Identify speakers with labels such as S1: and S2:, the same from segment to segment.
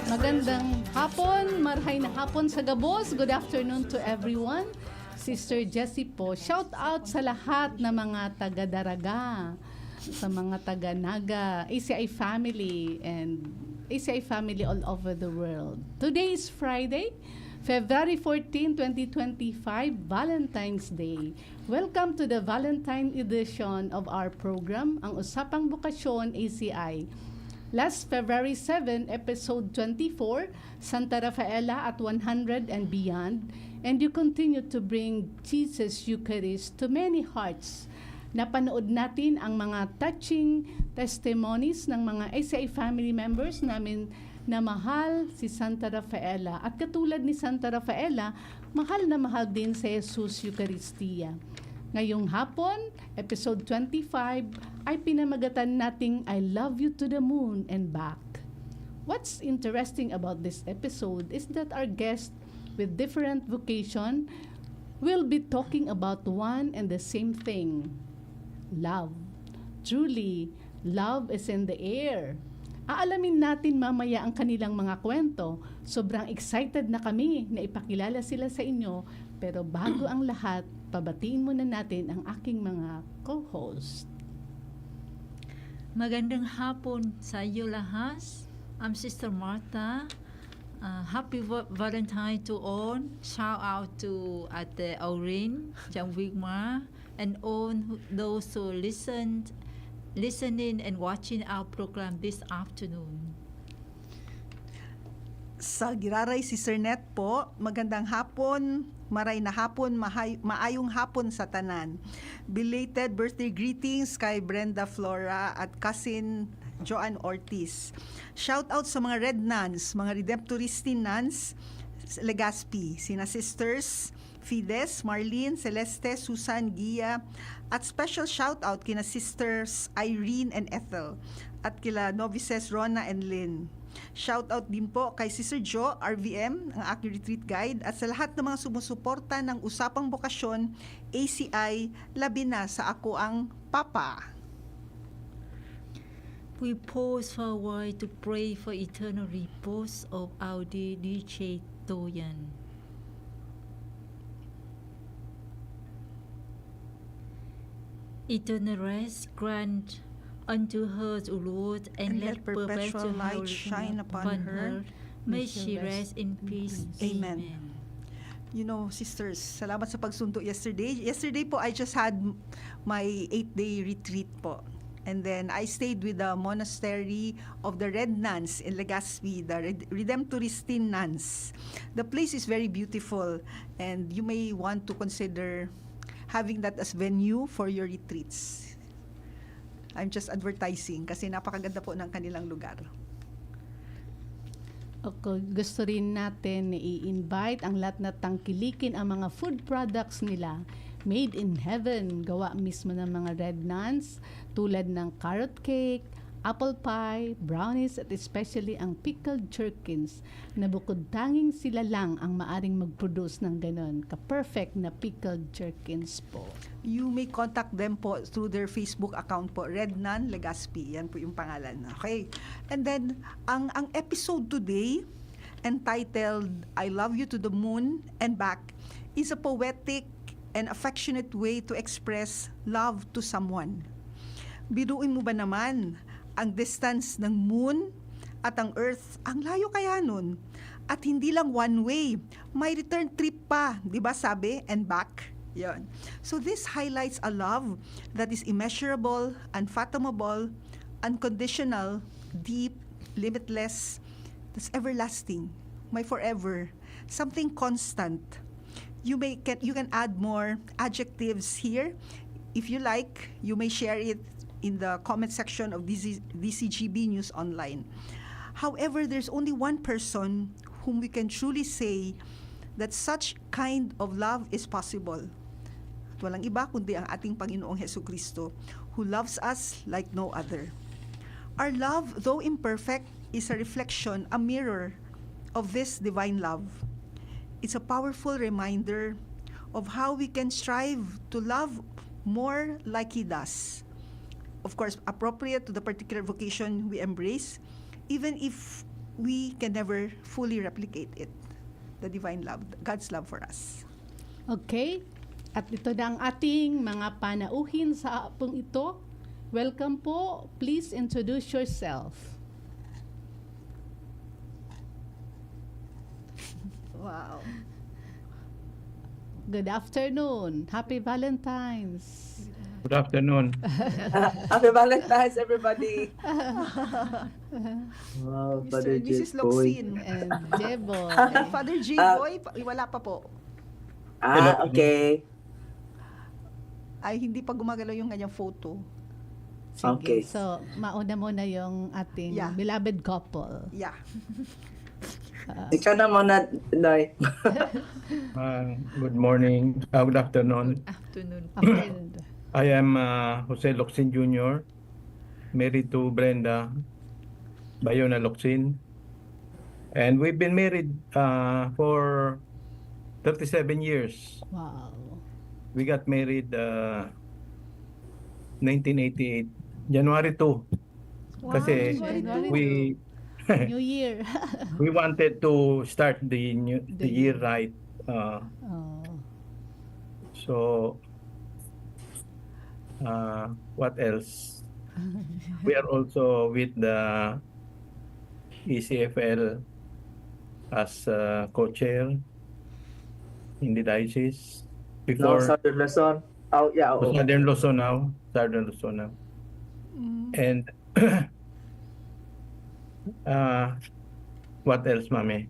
S1: Magandang hapon, marhay na hapon sa Gabos. Good afternoon to everyone. Sister Jessie po, shout out sa lahat ng mga taga-Daraga, sa mga taga-Naga, ACI family, and ACI family all over the world. Today is Friday, February 14, 2025, Valentine's Day. Welcome to the Valentine edition of our program, ang Usapang Bukasyon ACI. Last February 7, episode 24, Santa Rafaela at 100 and beyond, and you continue to bring Jesus Eucharist to many hearts. Napanood natin ang mga touching testimonies ng mga ACI family members namin na mahal si Santa Rafaela. At katulad ni Santa Rafaela, mahal na mahal din si Jesus Eucharistia. Ngayong hapon, episode 25, ay pinamagatan nating I Love You to the Moon and Back. What's interesting about this episode is that our guest with different vocation will be talking about one and the same thing, love. Truly, love is in the air. Aalamin natin mamaya ang kanilang mga kwento. Sobrang excited na kami na ipakilala sila sa inyo. Pero bago ang lahat, pabatiin muna natin ang aking mga co-host.
S2: Magandang hapon sa iyo lahat. I'm Sister Martha. Happy Valentine to all. Shout out to Ate Aurin, Jang Wigma, and all those who listening and watching our program this afternoon.
S3: Sa Giraray, si Sir Net po, magandang hapon, maray na hapon, maayong hapon sa tanan. Belated birthday greetings kay Brenda Flora at cousin Joanne Ortiz. Shout out sa mga Red Nuns, mga Redemptoristin Nuns, Legazpi, sina Sisters Fides, Marlene, Celeste, Susan, Gia, at special shout out kina Sisters Irene and Ethel, at kila Novices Rona and Lynn. Shout out din po kay Sister Jo, RVM, ang aking retreat guide, at sa lahat ng mga sumusuporta ng Usapang Bukasyon, ACI, labi na sa Ako Ang Papa.
S2: We pause for a while to pray for eternal repose of our dear DJ Toyan. Eternal rest grant unto her, O Lord, and let perpetual light shine upon her. May she rest in peace.
S3: Amen. You know, sisters, salamat sa pagsundo yesterday. Yesterday po, I just had my 8-day retreat po. And then I stayed with the monastery of the Red Nuns in Legazpi, the Redemptoristin Nuns. The place is very beautiful, and you may want to consider having that as venue for your retreats. I'm just advertising kasi napakaganda po ng kanilang lugar.
S1: Okay, gusto rin natin i-invite ang lahat na tangkilikin ang mga food products nila. Made in heaven, gawa mismo ng mga Red Nuns, tulad ng carrot cake, apple pie, brownies, at especially ang pickled gherkins na bukod tanging sila lang ang maaring mag-produce ng ganon. Ka-perfect na pickled gherkins po.
S3: You may contact them po through their Facebook account po, Red Nun Legazpi. Yan po yung pangalan. Okay. And then, ang episode today, entitled I Love You to the Moon and Back, is a poetic and affectionate way to express love to someone. Biruin mo ba naman, ang distance ng moon at ang earth, ang layo kaya nun. At hindi lang one way, may return trip pa, di ba sabi, and back. Yon. So this highlights a love that is immeasurable, unfathomable, unconditional, deep, limitless, that's everlasting, may forever, something constant. You can add more adjectives here. If you like, you may share it in the comment section of DCGB News Online. However, there's only one person whom we can truly say that such kind of love is possible. At walang iba kundi ang ating Panginoong Hesukristo, who loves us like no other. Our love, though imperfect, is a reflection, a mirror of this divine love. It's a powerful reminder of how we can strive to love more like He does. Of course, appropriate to the particular vocation we embrace, even if we can never fully replicate it, the divine love, God's love for us.
S1: Okay? At ito na ang ating mga panauhin sa hapong ito. Welcome po. Please introduce yourself.
S3: Wow.
S1: Good afternoon. Happy Valentine's.
S4: Good afternoon.
S5: Happy Valentine's, everybody. Wow,
S3: Mr.
S5: Father
S3: and Mrs.
S5: Jeboy.
S3: Loxin.
S1: And Jeboy.
S3: Father J. Boy, wala pa po.
S5: Okay.
S3: Ay, hindi pa gumagalaw yung kanyang photo.
S1: Sige.
S5: Okay.
S1: So, mauna muna yung ating
S3: Yeah.
S1: beloved couple.
S3: Yeah.
S5: Ikaw na muna, Noy.
S4: Good morning. Good afternoon.
S2: Afternoon.
S1: After,
S4: I am Jose Locsin Jr., married to Brenda Bayona Locsin. And we've been married for 37 years.
S1: wow.
S4: We got married 1988, January 2. Kasi
S1: January
S4: we
S1: New Year.
S4: we wanted to start the
S1: The
S4: year right.
S1: Oh.
S4: So, what else? We are also with the ECFL as co-chair in the diocese.
S5: No,
S4: Before
S5: Southern Luzon. Oh, yeah. Oo.
S4: Southern Luzon now. Southern Luzon now. And what else, Mami?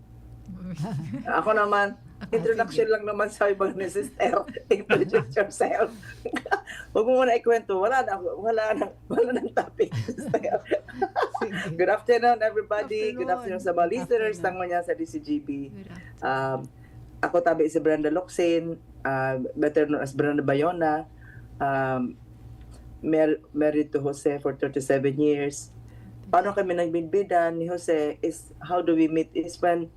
S5: Ako naman, introduction lang naman sa ibang ni Sister. Introduce yourself. Huwag mo muna ikwento. Wala nang topic. Sister.
S1: Sige.
S5: Good afternoon, everybody. Good
S3: Afternoon.
S5: afternoon sa mga listeners ng mga sa DCGP. Ako tabi si Brenda Locsin, better known as Brenda Bayona. Married to Jose for 37 years. Paano kami nagbinbidan ni Jose is how do we meet is when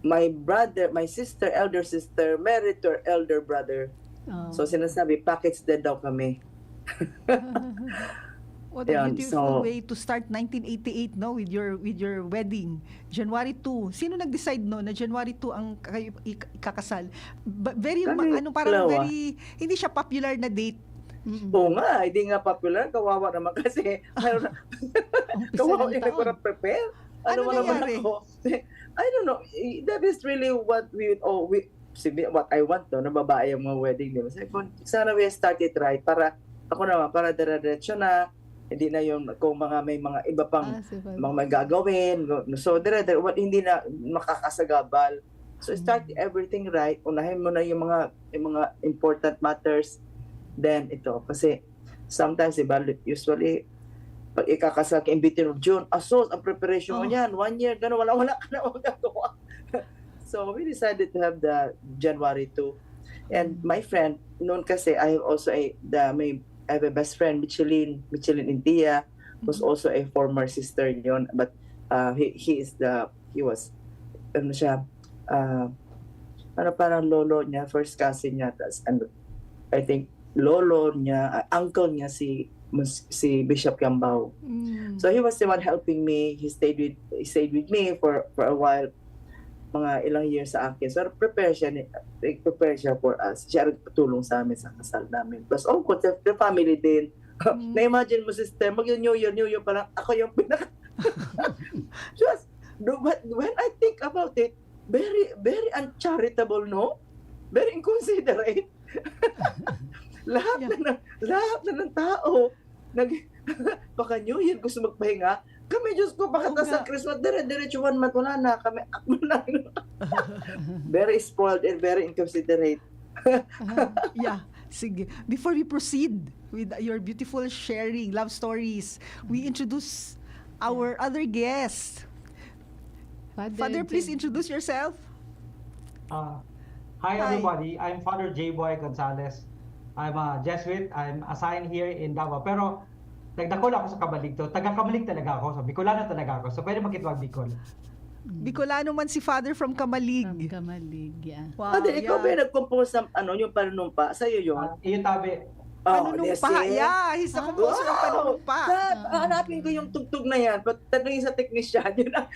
S5: my sister, elder sister, married to her elder brother.
S1: Oh.
S5: So sinasabi, package dead daw kami.
S3: What a
S5: Yan,
S3: beautiful
S5: so-
S3: way to start 1988 no with your wedding. January 2. Sino nag-decide no na January 2 ang kayo ikakasal? Very
S5: Kami,
S3: parang
S5: dalawa.
S3: very hindi siya popular na date.
S5: Oo nga, hindi nga popular. Kawawa naman kasi. Kawawa yung nagpa-prepare.
S3: Ano
S5: Mo naman
S3: nangyari?
S5: ako? I don't know. That is really what what I want to, na babae yung mga wedding. Diba? Sabi ko, sana we start it right para ako naman, para dire-diretso na, hindi na yung kung may mga iba pang mga may gagawin. So, hindi na makakasagabal. So, start everything right. Unahin mo na yung mga important matters. Then, ito. Kasi, sometimes, diba, usually, pag ikakasal ka in between of June, ang preparation mo yan, 1 year, gano'n, wala ka na magagawa. So, we decided to have the January 2. And my friend, noon kasi, I have also I have a best friend, Michelin India, who's also a former sister yun. But he was, parang lolo niya, first cousin niya, and I think lolo niya, uncle niya si Bishop Yambao. So he was the one helping me. He stayed with me for a while, mga ilang years sa akin. So prepare siya for us. Siya nagtulong sa amin sa kasal namin. Plus the family din. Na-imagine mo, sister, mag-New Year parang ako yung pinaka just but when I think about it, very very uncharitable, no? Very inconsiderate. lahat na ng tao baka New Year gusto magpahinga. Kami, Diyos ko, baka sa Christmas, dire-diretso 1 month, wala na. Kami, very spoiled and very inconsiderate.
S3: Yeah, sige. Before we proceed with your beautiful sharing, love stories, we introduce our other guest. Father, please introduce yourself.
S6: Hi
S3: Hi.
S6: everybody, I'm Father J. Boy Gonzalez. I'm a Jesuit. I'm assigned here in Davao. Pero nagdakol ako sa Kabalig to. Taga-Kamalig talaga ako. So Bicolano talaga ako. So pwede makitwag Bicol.
S3: Bicolano man si Father from Kamalig.
S1: Kamalig, yeah.
S3: Wow,
S5: Ate, ikaw ba
S3: yeah.
S5: yung nag-compose ng yung panunumpa? Sa'yo yun?
S6: Iyo tabi.
S3: Panunumpa.
S5: Nessie.
S3: Yeah, he's the composer of Panunumpa.
S5: Hanapin ko yung tugtog na yan. Tanungin sa technician. Yun ang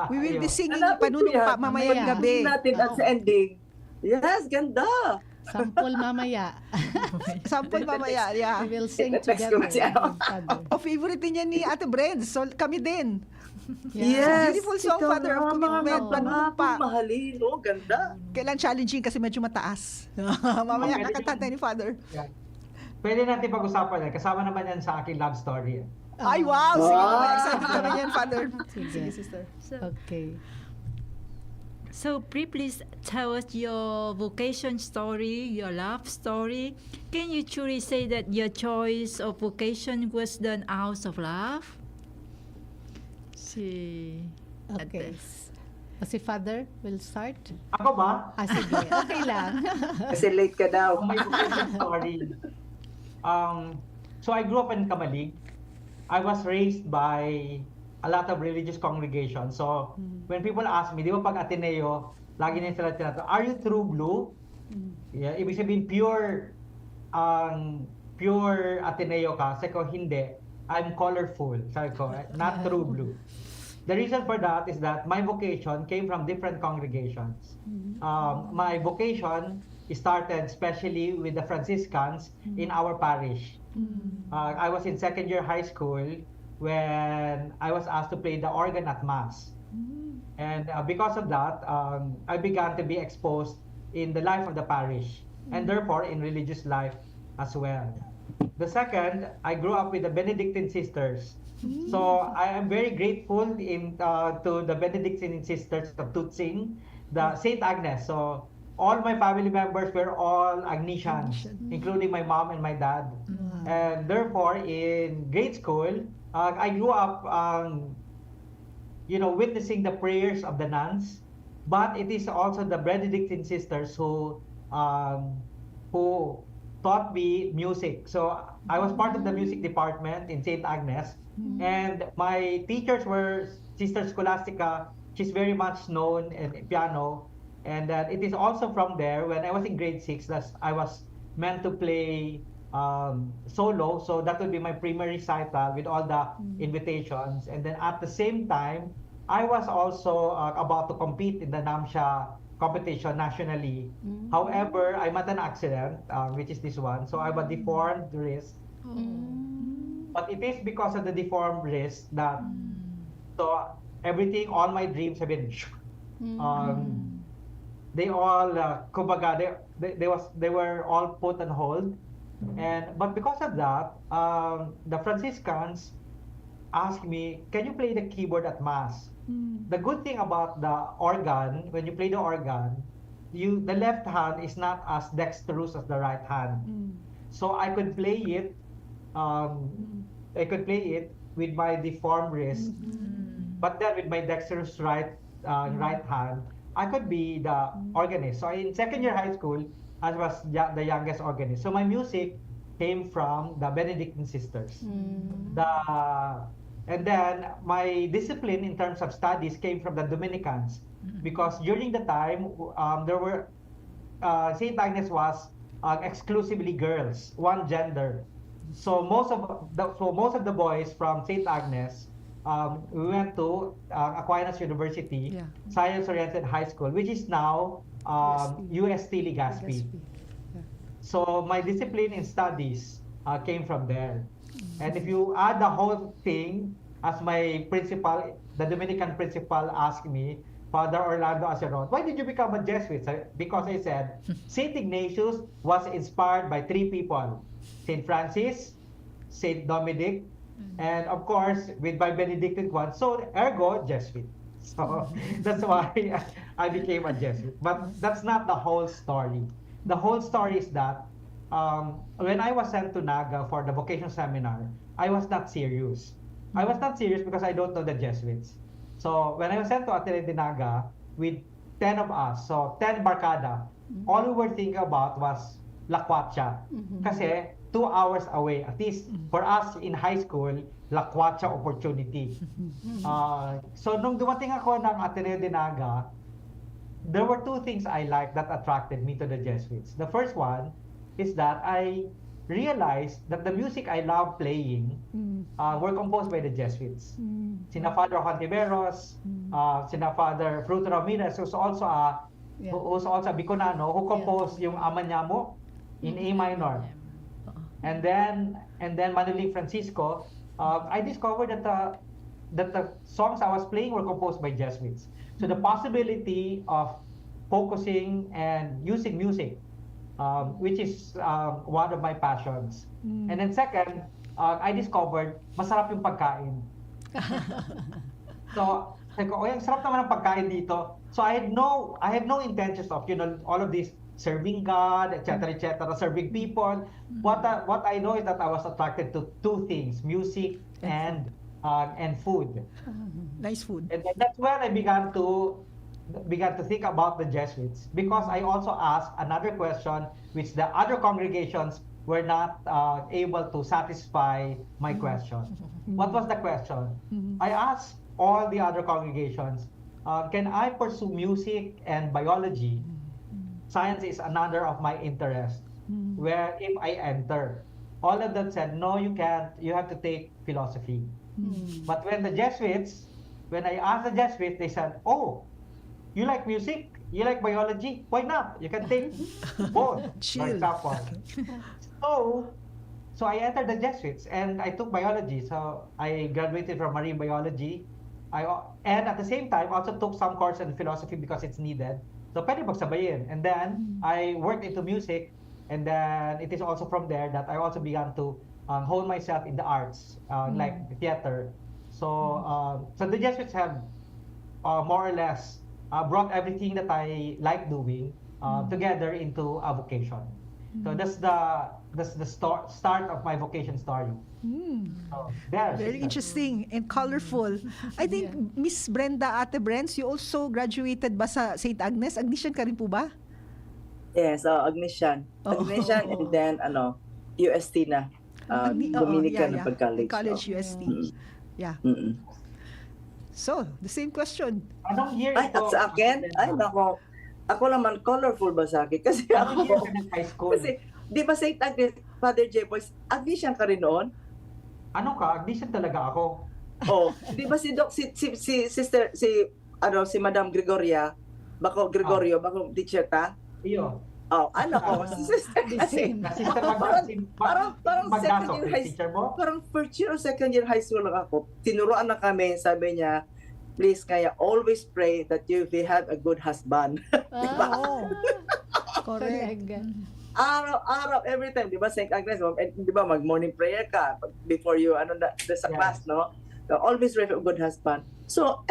S3: We will be
S6: Ayun.
S3: singing
S5: Hanapin ko
S3: Panunumpa
S5: yan.
S3: mamayang
S1: Mamaya.
S3: gabi.
S5: natin at sa ending. Yes, ganda.
S1: Sample mamaya.
S3: Sample mamaya, yeah.
S1: We will sing
S5: Text ko
S1: together.
S5: si ano.
S1: with Father.
S3: O favorite niya ni Ate Brent. So kami din.
S1: Yeah.
S3: Beautiful song,
S5: ikaw
S3: Father of
S5: na,
S3: Commitment,
S5: mga
S3: Panunumpa.
S5: mahalin. Oh, ganda.
S3: Kailan challenging kasi medyo mataas. Mamaya
S6: Okay.
S3: kakanta ni Father.
S6: Yan. Pwede natin pag-usapan yan. Kasama naman yan sa aking love story.
S3: Ay, wow! Sige,
S5: Wow.
S3: mamaya excited kami yan, Father.
S1: Sige.
S3: Sige, sister.
S1: Okay.
S2: So please tell us your vocation story, your love story. Can you truly say that your choice of vocation was done out of love?
S1: Okay. Si Father will start.
S6: Ako ba?
S1: Sige. Okay lang.
S5: Kasi late ka daw.
S6: My vocation story. So I grew up in Kamalig. I was raised by a lot of religious congregations. So when people ask me, di ba pag Ateneo, lagi na sila tinatanong, are you true blue? Yeah, ibig sabihin pure Ateneo ka. Sabi ko, hindi. I'm colorful. Sabi ko, not true blue. The reason for that is that my vocation came from different congregations. My vocation started especially with the Franciscans in our parish. I was in second year high school when I was asked to play the organ at Mass. And because of that, I began to be exposed in the life of the parish and therefore in religious life as well. The second, I grew up with the Benedictine sisters. So I am very grateful to the Benedictine sisters of Tutsing, the Saint Agnes. So all my family members were all Agnesians, including my mom and my dad. And therefore, in grade school, I grew up, witnessing the prayers of the nuns. But it is also the Benedictine sisters who taught me music. So I was part of the music department in Saint Agnes. And my teachers were Sister Scholastica. She's very much known in piano. And it is also from there, when I was in grade 6, that I was meant to play solo. So that would be my primary recital with all the invitations. And then at the same time, I was also about to compete in the NAMSHA competition nationally. However, I met an accident, which is this one. So I have a deformed wrist. But it is because of the deformed wrist that so everything, all my dreams have been they all kumbaga they were all put on hold. But because of that, the Franciscans asked me, can you play the keyboard at Mass? The good thing about the organ, when you play the organ, the left hand is not as dexterous as the right hand. So I could play it with my deformed wrist, but then with my dexterous right hand, I could be the organist. So in second year high school, I was the youngest organist. So my music came from the Benedictine sisters. And then my discipline in terms of studies came from the Dominicans, because during the time there were Saint Agnes was exclusively girls, one gender. So most of the boys from Saint Agnes, we went to Aquinas University, Science-Oriented High School, which is now UST Legazpi. So my discipline in studies came from there. And if you add the whole thing, as my principal, the Dominican principal asked me, Father Orlando Aceron, why did you become a Jesuit? Because I said, St. Ignatius was inspired by 3 people, St. Francis, St. Dominic, and of course, with my Benedictine one, so ergo, Jesuit. So that's why I became a Jesuit. But that's not the whole story. The whole story is that when I was sent to Naga for the vocational seminar, I was not serious. I was not serious because I don't know the Jesuits. So when I was sent to Ateneo de Naga with 10 of us, so 10 barkada, all we were thinking about was La Cuacha. Kasi 2 hours away, at least for us in high school, La Cuacha opportunity. So nung dumating ako ng Ateneo de Naga, there were 2 things I liked that attracted me to the Jesuits. The first one is that I realized that the music I love playing were composed by the Jesuits. Sina Father Contiveros, sina Father Fruto Ramirez, who's also a Bicolano, who composed yung Amanyamo in A minor. And then Manuling Francisco, I discovered that the songs I was playing were composed by Jesuits. So the possibility of focusing and using music, which is one of my passions. And then second, I discovered masarap yung pagkain. So, sabi ko, ang sarap naman ng pagkain dito. So I have no intentions of, all of this serving God, etc., serving people. What I know is that I was attracted to two things: music and food.
S3: Nice food.
S6: And then that's when I began to think about the Jesuits, because I also asked another question which the other congregations were not able to satisfy my question. What was the question? I asked all the other congregations, can I pursue music and biology? Science is another of my interest. Where if I enter, all of them said, no, you can't. You have to take philosophy. But when I asked the Jesuits, they said, oh, you like music? You like biology? Why not? You can take both, for
S3: Chill.
S6: example. So I entered the Jesuits and I took biology. So I graduated from marine biology. And at the same time, also took some course in philosophy because it's needed. So pwede magsabayin. And then I worked into music, and then it is also from there that I also began to hone myself in the arts, like theater. So the Jesuits have more or less brought everything that I like doing together into a vocation. So that's the start of my vocation story. So, there,
S3: Very
S6: sister.
S3: interesting and colorful. I think, Miss Brenda, Ate Brents, you also graduated ba sa St. Agnes? Agnesian ka rin po ba?
S5: Yes, Agnesian.
S3: Oh.
S5: Agnesian and then UST na. Dominican na pag-college.
S3: College UST. Yeah. So, the same question.
S6: Anong year
S5: Ay,
S6: ito?
S5: at sa akin? Ay, nako. Ako naman, colorful ba sa akin? Kasi
S6: Anong year
S5: ako,
S6: ka ng high school?
S5: kasi, di ba St. Agnes, Father J. Boys, Agnesian ka rin noon?
S6: Ano ka? Agnesian talaga ako.
S5: Oh, di ba si sister, si Madam Gregoria, Gregorio, bako teacher ta?
S6: Iyo.
S5: Oh, ano ko, si sister kasi.
S6: Na sister
S5: Parang second year high
S6: teacher mo?
S5: Parang first year or second year high school lang ako. Tinuruan na kami, sabi niya, please, kaya always pray that you will have a good husband. Diba?
S3: Oh. Correct.
S5: Araw, every time, di ba, St. Agnes, and, di ba, mag-morning prayer ka before you, sa class, no? So, always pray for a good husband. So,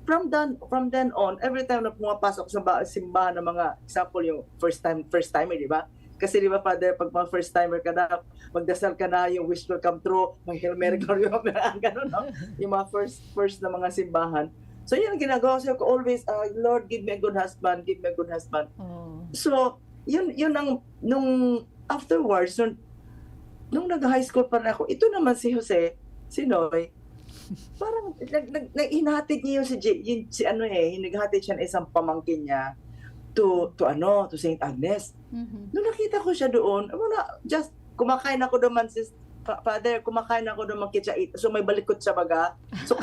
S5: from then on, every time na pumapasok sa simbahan ng mga, example, yung first timer, di ba? Kasi di ba, Father, pag mga first timer ka na, magdasal ka na, yung wish will come true, mag-Hail Mary, gano'n, no? Yung mga first na mga simbahan. So, yun ang ginagawa ko always, Lord, give me a good husband, give me a good husband.
S1: Oh.
S5: So, yun ang, nung afterwards, nung nag-high school pa na ako, ito naman si Jose, si Noy, parang hinahatid niya hinahatid siya ng isang pamangkin niya to St. Agnes. Nung nakita ko siya doon, just kumakain ako naman Father, kumakain ako ng mga kitsa. So may balikot siya baga. So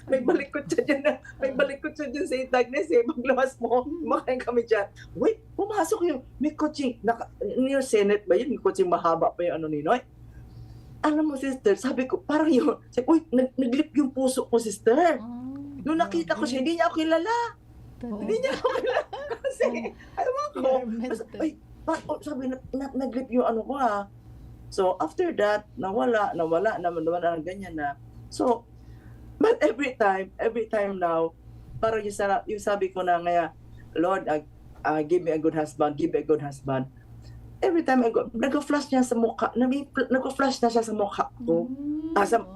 S5: may balikot siya dyan sa St. Agnes Paglabas mo, kumakain kami dyan. Wait, pumasok may coaching. Near Senate ba yun? May coaching mahaba pa yung Ninoy. Alam mo, sister, sabi ko, parang naglip yung puso ko, sister. Nung nakita ko siya, hindi niya ako kilala. Kasi, alam mo ako, sabi, naglip yung ko So, after that, nawala naman ganyan na. So, but every time now, parang yung sabi ko na ngaya, Lord, give me a good husband, give me a good husband. Every time nag-flash niya sa mukha, nag-flash na siya sa mukha ko.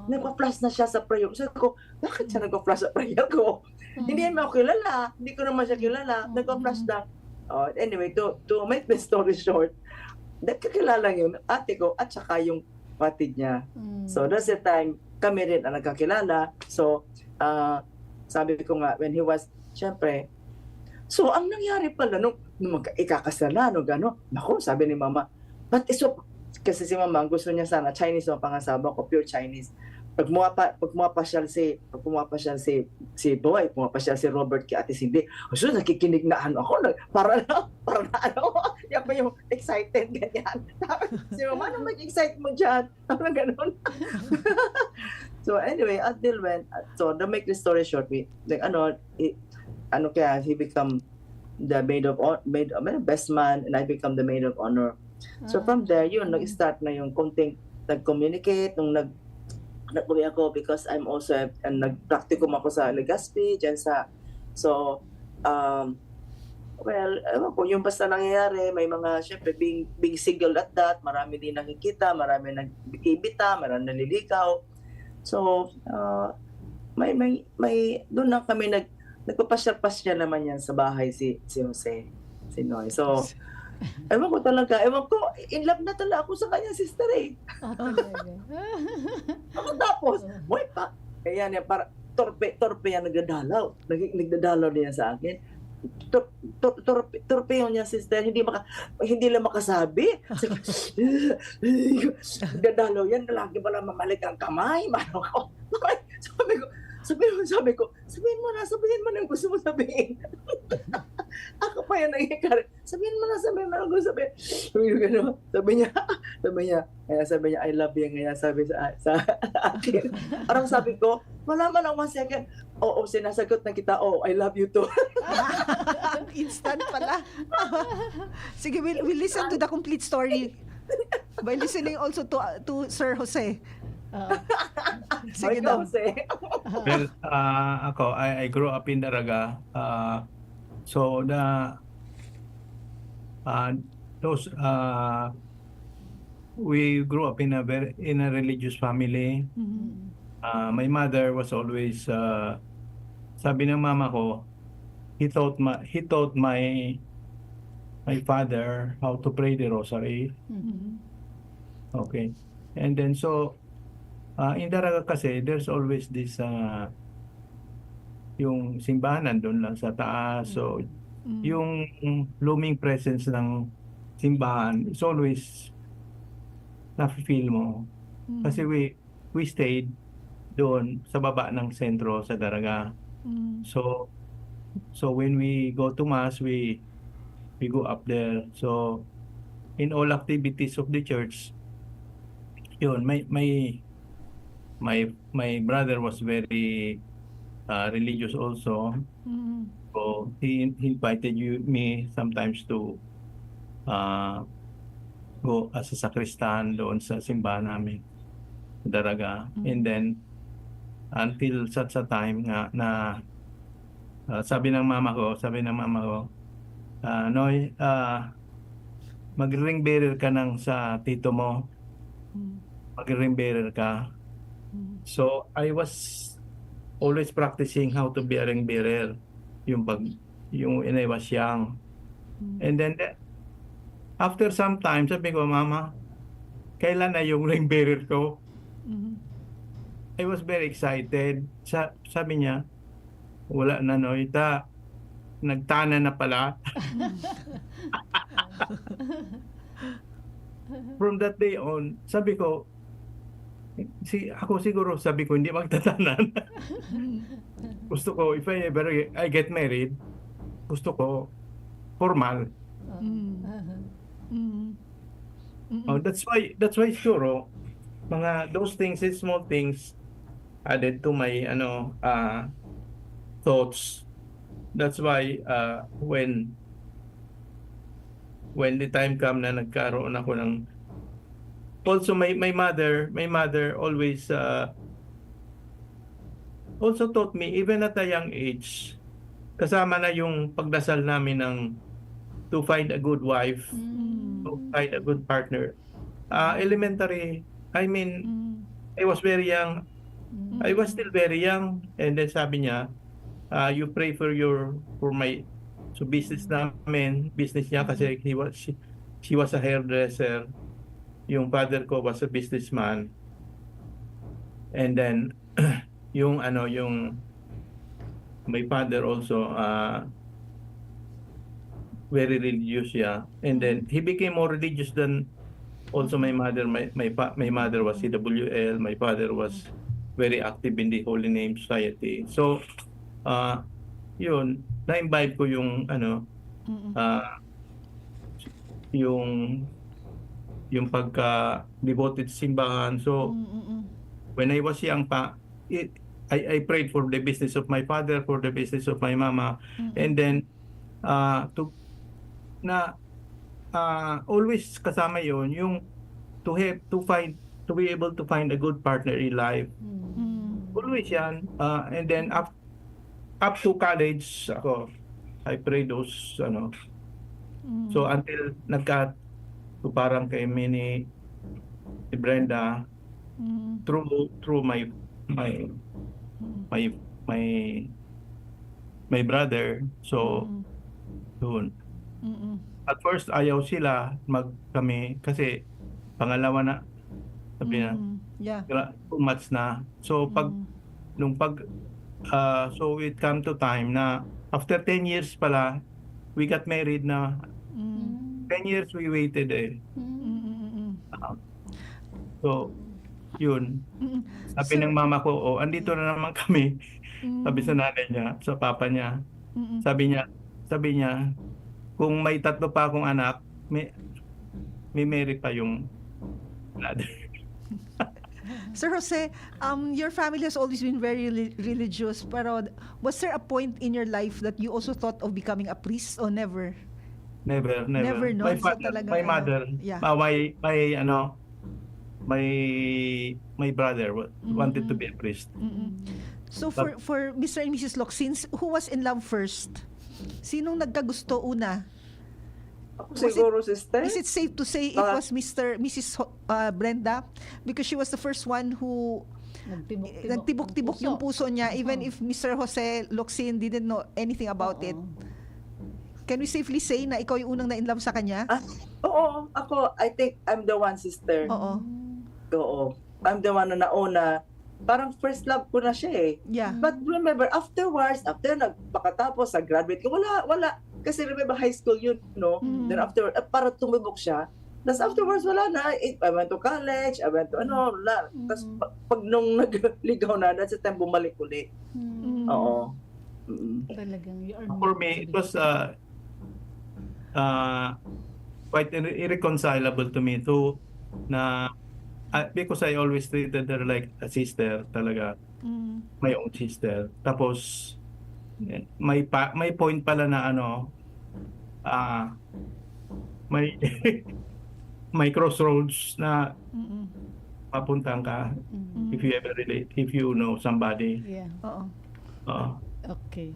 S5: Nag-flash na siya sa prayer. Sabi ko, bakit siya nag-flash sa prayer ko? Hindi naman ako kilala. Hindi ko naman siya kilala. Nag-flash na. Anyway, to make the story short, nagkakilala yun, ate ko at saka yung kapatid niya. So that's the time kami rin ang nagkakilala. So sabi ko nga, when he was, syempre, So, ang nangyari pala, nung ikakasal na, nung gano'n, naku, sabi ni Mama, but so, kasi si Mama, gusto niya sana, Chinese ang pangasawa ko, pure Chinese. Pag pumapasyal si Boy, pumapasyal si Robert kay Ate Cindy, so nakikinig na ako, para na yan pa yung excited, ganyan. Si Mama, anong mag-excite mo dyan? Parang gano'n. So anyway, until when, so to make the story short, he become the best man, and I become the maid of honor. So from there, yun, nag-start na yung konting nag-communicate, nung nag-uwi ako because I'm also, nag-practicum ako sa Legazpi, dyan sa, so, well, ewan ko, yung basta nangyayari, may mga, syempre, being single at that, marami din nakikita, marami nag-ibita, marami naliligaw. So, may doon na kami nagpapasyal-pasyal naman yan sa bahay si Jose, si Noy. So, ewan ko, in love na talaga ako sa kanya, sister eh. Ako tapos, boy pa. Kaya niya, para torpe yan nagdadalaw din sa akin. Torpe yun niya, sister, hindi lang makasabi. Nagdadalaw yan, lagi pala mamalik ang kamay. Sabi ko, sabihin mo na ang gusto mo sabihin. Ako pa yan nangyayari. Sabihin mo na ang gusto sabihin. Sabi niya, I love you, ngayon sabi sa akin. Parang sabi ko, wala man lang 1 second. Oo, sinasagot na kita, I love you too.
S3: Instant pala. Sige, we'll listen to the complete story by listening also to Sir Jose. Sige daw.
S4: Well, ako, I grew up in Daraga. So we grew up in a religious family. My mother was always, sabi ng mama ko, he taught my father how to pray the rosary. Okay. And then so in Daraga kasi, there's always this yung simbahan nandun lang sa taas. So yung looming presence ng simbahan is always nafe-feel mo. Kasi we stayed doon sa baba ng sentro sa Daraga. So when we go to mass, we go up there. So in all activities of the church, yun, my brother was very religious also. So he invited me sometimes to go as a sacristan doon sa simbahan namin, Daraga. And then until such a time na sabi ng mama ko, Noy, mag-ring bearer ka nang sa tito mo. Mag-ring bearer ka. So I was always practicing how to be a ring bearer yung when I was young. And then after some time, sabi ko, Mama, kailan na yung ring bearer ko? I was very excited. Sabi niya, wala na, Noy, nagtana na pala. From that day on, sabi ko, ako siguro, sabi ko, hindi magtatanan. Gusto ko, if I get married, gusto ko formal. That's why sure, mga those things, small things added to my thoughts. That's why when the time come na nagkaroon ako ng, also my mother always also taught me, even at a young age, kasama na yung pagdasal namin ng to find a good wife, to find a good partner. Elementary, I mean, I was very young. I was still very young, and then sabi niya, you pray for my business namin, business niya kasi she was a hairdresser. Yung father ko was a businessman. And then yung my father also very religious, yeah. And then he became more religious than also my mother. My mother was CWL. My father was very active in the Holy Name Society. So, yun, na-imbibe ko yung yung pagka devoted sa simbahan. So when I was young pa, I prayed for the business of my father, for the business of my mama, and then always kasama yon yung to be able to find a good partner in life. Always yan. And then up to college ako, I pray those So until so parang kay ni Brenda, through my brother. So doon. At first ayaw sila kami kasi pangalawa na, sabi na
S3: Yeah.
S4: too much na. So so it come to time na after 10 years pala we got married na. 10 years we waited eh. So yun. Sabi ng mama ko, andito na naman kami. Sabi sa nanay niya, sa papa niya. Sabi niya, kung may 3 pa akong anak, may marry pa yung another.
S3: Sir Jose, your family has always been very religious, pero was there a point in your life that you also thought of becoming a priest or never?
S4: Never.
S3: Never, no?
S4: My
S3: So
S4: father,
S3: talagang
S4: my mother,
S3: yeah.
S4: my brother wanted to be a priest.
S3: So for Mr. and Mrs. Locsins, who was in love first? Sinong nagkagusto una?
S5: Ako
S3: Was it-
S5: siguro, sister.
S3: Is it safe to say it
S5: Mga-
S3: was Mrs. Brenda? Because she was the first one who nagtibok-tibok yung puso niya, even if Mr. Jose Locsin didn't know anything about it. Can we safely say na ikaw yung unang na-inlove sa kanya?
S5: Oo, ako, I think I'm the one, sister.
S3: Oo.
S5: Oo. I'm the one na nauna. Parang first love ko na siya eh.
S3: Yeah.
S5: But remember, afterwards, after pagkatapos, graduate ko, wala. Kasi remember, high school yun, no? Then after, para tumibok siya. Tapos afterwards, wala na. I went to college, I went to wala. Tapos pag nung nagligaw na, that's the time bumalik ulit. Oo.
S1: Talagang you are
S4: For me, it was quite irreconcilable to me too, na because I always treated her like a sister talaga, my own sister. Tapos may point pala na may may crossroads na papuntahan ka if you ever relate, if you know somebody.
S1: Yeah.
S3: Oo.
S1: Okay.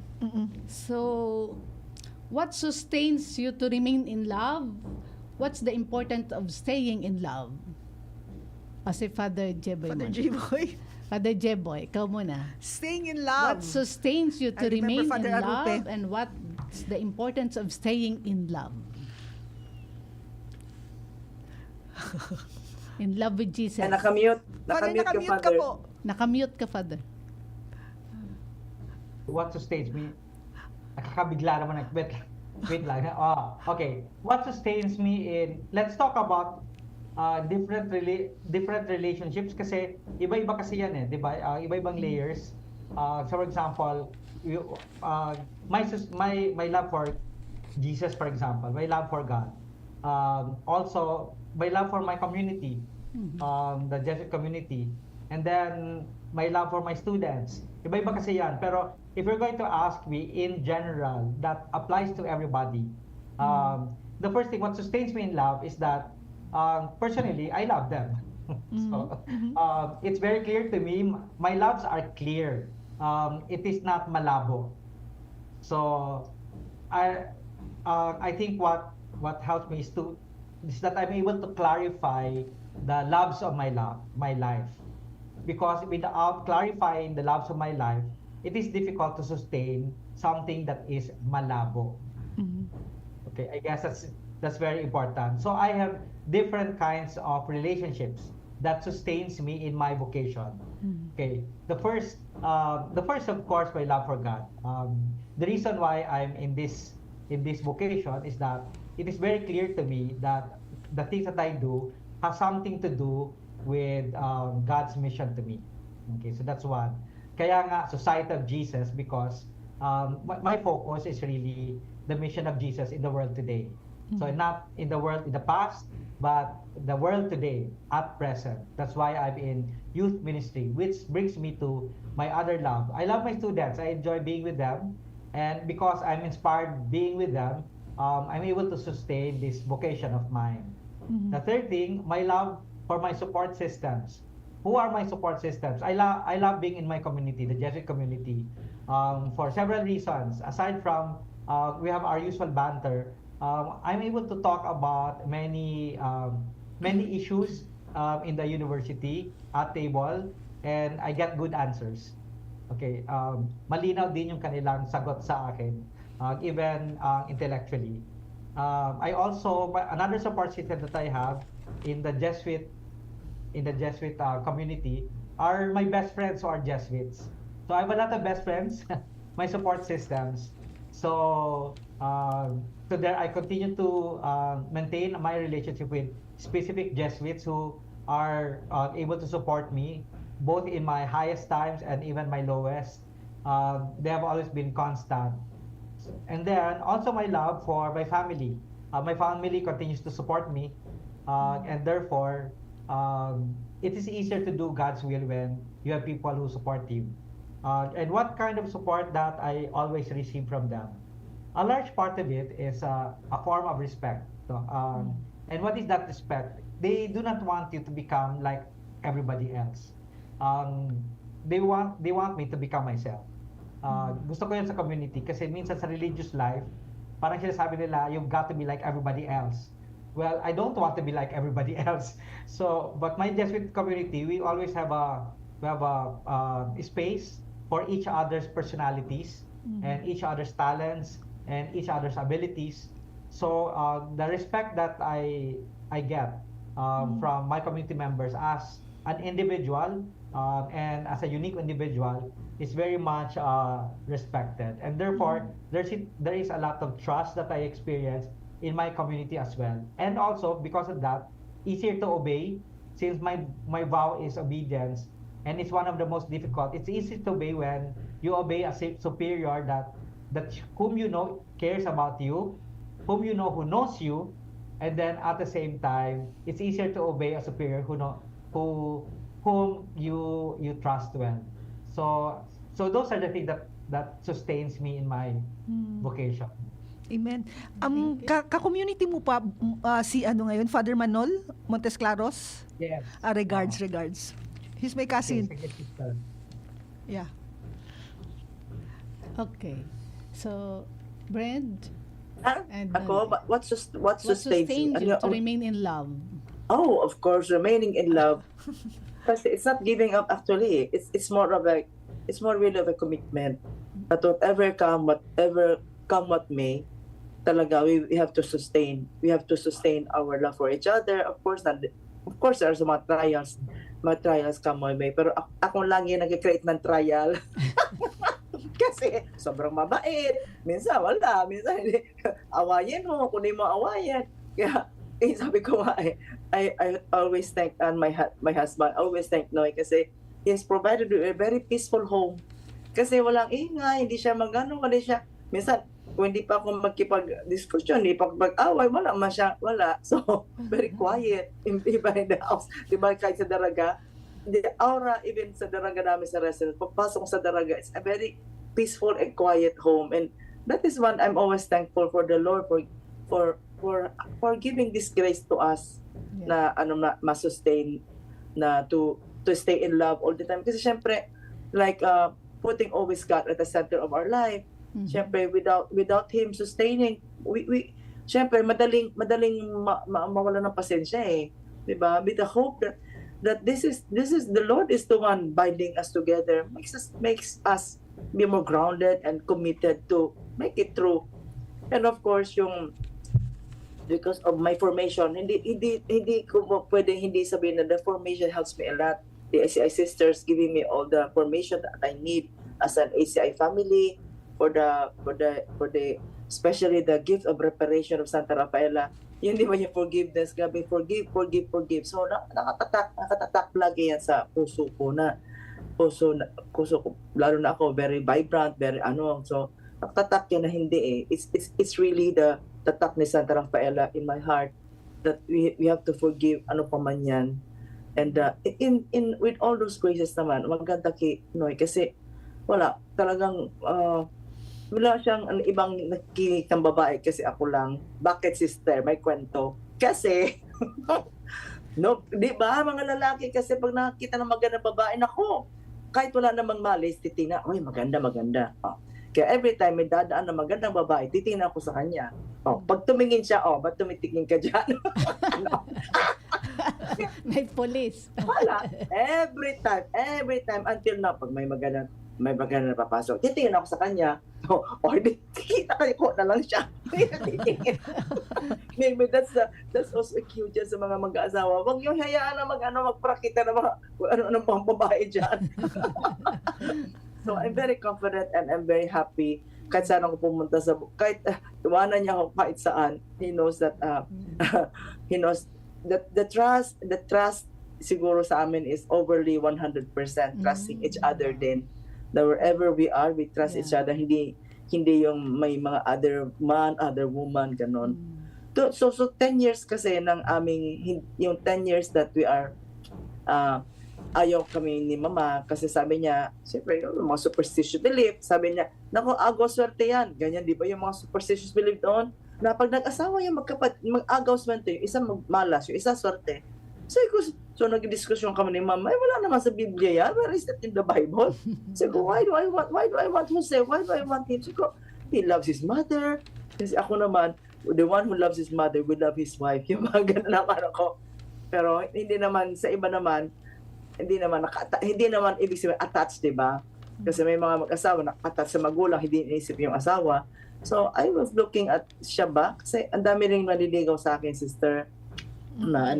S1: So, what sustains you to remain in love? What's the importance of staying in love? Kasi Father Jeboy.
S3: Father
S1: muna.
S3: J-Boy.
S1: Father Jeboy, ikaw muna.
S3: Staying in
S1: What
S3: love.
S1: sustains you to
S3: I remember
S1: remain
S3: Father
S1: in
S3: Arupe.
S1: love, and what's the importance of staying in love? In love with Jesus.
S5: Nakamute.
S3: Father,
S5: Nakamute ka,
S3: nakamute ka
S5: Father.
S3: po.
S1: Nakamute ka, Father.
S6: What sustains me? Nakakabigla naman. Wait lang. Okay. What sustains me in, let's talk about different relationships kasi iba-iba kasi yan eh, di ba? Iba-ibang layers. So for example, my love for Jesus, for example, my love for God. Also, my love for my community, the Jesuit community, and then my love for my students. Iba-iba kasi yan. Pero if you're going to ask me in general, that applies to everybody. The first thing, what sustains me in love is that personally, I love them. So, it's very clear to me. My loves are clear. It is not malabo. So, I think what helps me is that I'm able to clarify the loves of my life. Because without clarifying the loves of my life, it is difficult to sustain something that is malabo. Okay, I guess that's very important. So I have different kinds of relationships that sustains me in my vocation. Okay, the first of course, my love for God. The reason why I'm in this in this vocation is that it is very clear to me that the things that I do have something to do with God's mission to me. Okay, so that's one. Kaya nga, Society of Jesus, because my focus is really the mission of Jesus in the world today. So not in the world in the past, but the world today, at present. That's why I'm in youth ministry, which brings me to my other love. I love my students. I enjoy being with them. And because I'm inspired being with them, I'm able to sustain this vocation of mine. The third thing, my love for my support systems. Who are my support systems? I love being in my community, the Jesuit community, for several reasons. Aside from we have our usual banter, I'm able to talk about many issues in the university at table, and I get good answers. Okay, malinaw din yung kanilang sagot sa akin, even intellectually. I also, another support system that I have in the Jesuit community are my best friends who are Jesuits. So I have a lot of best friends, my support systems. So there I continue to maintain my relationship with specific Jesuits who are able to support me both in my highest times and even my lowest. They have always been constant. And then also my love for my family. My family continues to support me, and therefore it is easier to do God's will when you have people who support you. And what kind of support that I always receive from them? A large part of it is a form of respect. So, and what is that respect? They do not want you to become like everybody else. They want me to become myself. Gusto ko yan sa community kasi minsan sa religious life, parang sinasabi nila, you've got to be like everybody else. Well, I don't want to be like everybody else. So, but my Jesuit community, we always have a space for each other's personalities and each other's talents and each other's abilities. So, the respect that I get from my community members as an individual and as a unique individual is very much respected, and therefore there is a lot of trust that I experience in my community as well. And also because of that, easier to obey since my vow is obedience, and it's one of the most difficult. It's easy to obey when you obey a superior that whom you know cares about you, whom you know who knows you, and then at the same time it's easier to obey a superior whom you trust well. So those are the things that sustains me in my vocation.
S3: Amen. Ka-community mo pa si ngayon, Father Manol Montesclaros?
S6: Yes.
S3: Regards. He's my cousin. Yeah.
S1: Okay. So, Brent, and
S5: Ako, what
S1: what
S5: sustains
S1: sustains you to remain in love?
S5: Oh, of course, remaining in love. Kasi it's not giving up actually. It's more really of a commitment. That whatever come what may, talaga we have to sustain. We have to sustain our love for each other. Of course, there are some mga trials. Mga trials come my way. Pero ako lang yung nag-create ng trial. Kasi sobrang mabait. Minsan wala. Minsan hindi. Awayin mo. Kung di mo awayin. Kaya sabi ko nga I always thank my husband. I always thank Noy kasi he has provided a very peaceful home. Kasi walang ingay. Hindi siya magano. Hindi siya. Minsan kung hindi pa ako magkipag-discussion, hindi pa pag-away, wala. So, very quiet. Iba in the house. Diba, kahit sa Daraga, the aura, even sa Daraga namin sa residence, pagpasok sa Daraga, it's a very peaceful and quiet home. And that is one I'm always thankful for the Lord for giving this grace to us na ma-sustain, na to stay in love all the time. Kasi syempre, like, putting always God at the center of our life, syempre without him sustaining, we syempre madaling mawala ng pasensya eh, 'di ba? With the hope that this is the Lord is the one binding us together, makes us be more grounded and committed to make it through. And of course, because of my formation, hindi ko pwedeng hindi sabihin na the formation helps me a lot. The ACI sisters giving me all the formation that I need as an ACI family, for the especially the gift of reparation of Santa Rafaela. Yun di ba yung forgiveness, grabe, forgive. So nakatatak lagi yan sa puso ko puso ko, lalo na ako, very vibrant, very so nakatatak yan na hindi It's really the tatak ni Santa Rafaela in my heart that we have to forgive ano pa man yan. And in with all those graces naman, maganda kay Noy kasi wala talagang wala siyang ibang nakikinig ng babae kasi ako lang. Bakit sister? May kwento. Kasi, no, di ba mga lalaki kasi pag nakakita ng magandang babae, nako, kahit wala namang malis, titingnan, oy maganda. Kaya every time may dadaan na magandang babae, titingnan ako sa kanya. Pag tumingin siya, ba't tumitingin ka dyan?
S1: May police.
S5: Wala. Every time, until now, pag may maganda na papasok, titingin ako sa kanya. Kita ko na lang siya. Maybe that's also cute dyan sa mga mag-aasawa. Huwag yung hayaan na magprakita na mga anong babae dyan. So I'm very confident and I'm very happy. Kahit saan ako pumunta kahit tuwanan niya ako kahit saan, he knows that he knows that the trust siguro sa amin is overly 100% trusting each other din. That wherever we are, we trust each other. Hindi yung may mga other man, other woman, ganon. So 10 years kasi ng aming, yung 10 years that we are, ayaw kami ni mama kasi sabi niya, siyempre, yung mga superstitious belief, sabi niya, naku, agaw swerte yan. Ganyan, di ba yung mga superstitious belief doon? Na pag nag-asawa yung mag-agaw swerte, yung isa magmalas, yung isa swerte. So nag-diskusyon kami ni mama, wala naman sa Biblia yan. Where is that in the Bible? So why do I want Jose? Why do I want him? So he loves his mother. Kasi ako naman, the one who loves his mother will love his wife. Yung mga ganun naman ako. Pero hindi naman, sa iba naman, hindi naman ibig sabihin attached, di ba? Kasi may mga mag-asawa na attached sa magulang, hindi iniisip yung asawa. So I was looking at siya ba? Kasi ang dami rin naliligaw sa akin, sister. Na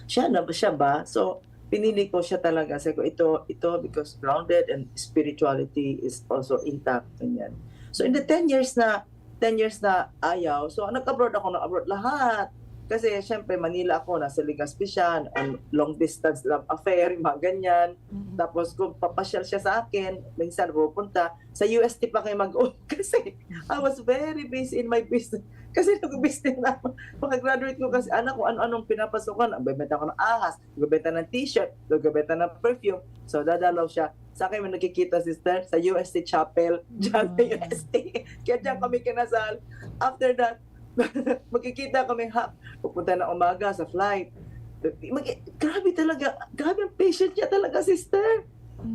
S5: siya ba? So pinili ko siya talaga. Sabi ko ito because grounded and spirituality is also intact ganyan. So in the 10 years na ayaw, so nag-abroad lahat. Kasi syempre Manila ako, nasa Legazpi siya, long distance love affair, mga ganyan. Tapos kung papasyal siya sa akin, minsan pupunta sa UST pa kayo kasi I was very busy in my business. Kasi nag-business na ako. Pagka-graduate ko kasi anak ko ano-anong pinapasukan. Nagbebenta ko ng ahas, nagbebenta ng t-shirt, nagbebenta ng perfume. So dadalaw siya. Sa akin may nakikita, sister, sa UST Chapel, dyan sa UST. Kaya dyan kami kinasal. After that, magkikita kami pupunta na umaga sa flight. Grabe ang patient niya talaga, sister.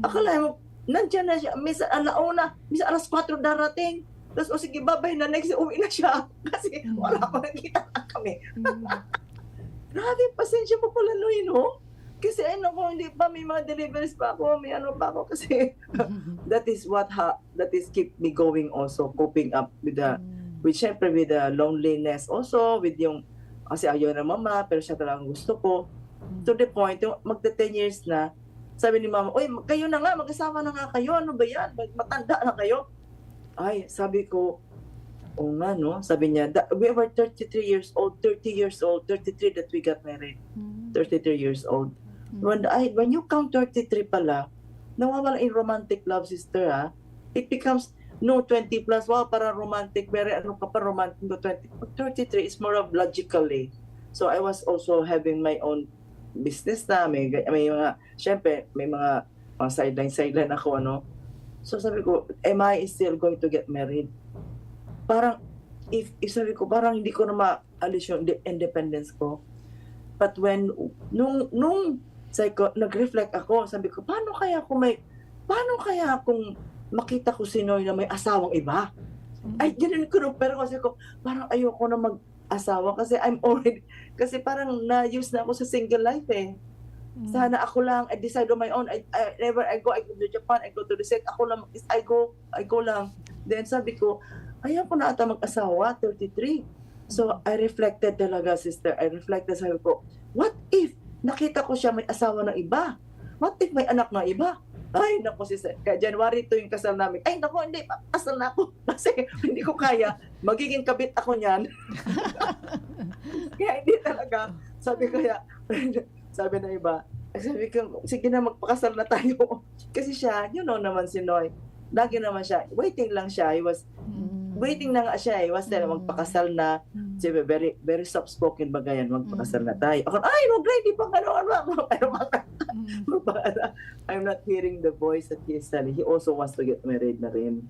S5: Akala mo, nandiyan na siya, minsan alauna, minsan alas 4 darating. Tapos, sige, babay na, next, uwi na siya. Kasi wala ko nakita na kami. Grabe, pasensya mo pala, Noy, no? Kasi hindi pa, may mga deliveries pa ako, may ano pa ako. Kasi that is keep me going also, coping up with the loneliness. Also, with yung, kasi ayaw na mama, pero siya talagang gusto ko. To the point, yung magta 10 years na, sabi ni mama, oy, kayo na nga, mag-asawa na nga kayo, ano ba yan? Matanda na kayo. Ay, sabi ko, nga no, sabi niya, we were 33 years old, 33 that we got married. 33 years old. When you count 33 pala, nawawala in romantic love, sister, ha? It becomes, 20 plus, wow, para romantic, very romantic, 33 is more of logically. So I was also having my own business na, may mga, syempre, may mga sideline ako, no? So sabi ko, am I still going to get married? Parang, if sabi ko, parang hindi ko na maalis yung independence ko. But when, nung sabi ko, nag-reflect ako, sabi ko, paano kaya kung makita ko si Noy na may asawang iba? Ay, ganun ko nung, pero kasi ko, parang ayoko na mag-asawa kasi kasi parang na-use na ako sa single life eh. Sana ako lang, I decide on my own. I go to Japan, I go to the set, ako lang, I go lang. Then sabi ko, ayaw ko na ata mag-asawa, 33. So I reflected talaga, sister. Sabi ko, what if nakita ko siya may asawa ng iba? What if may anak ng iba? Ay, naku, kaya January 2 yung kasal namin. Ay, naku, hindi, kasal na ako. Kasi hindi ko kaya. Magiging kabit ako niyan. Kaya hindi talaga. Sabi sabi na iba, sabi ko, sige na, magpakasal na tayo. Kasi siya, naman si Noy. Lagi naman siya, waiting lang siya. He was, waiting na nga siya. He was magpakasal na. Sabi, very, very soft-spoken ba ganyan, magpakasal na tayo. Ako, ay, hindi pa gano'n. I'm not hearing the voice that he is telling. He also wants to get married na rin.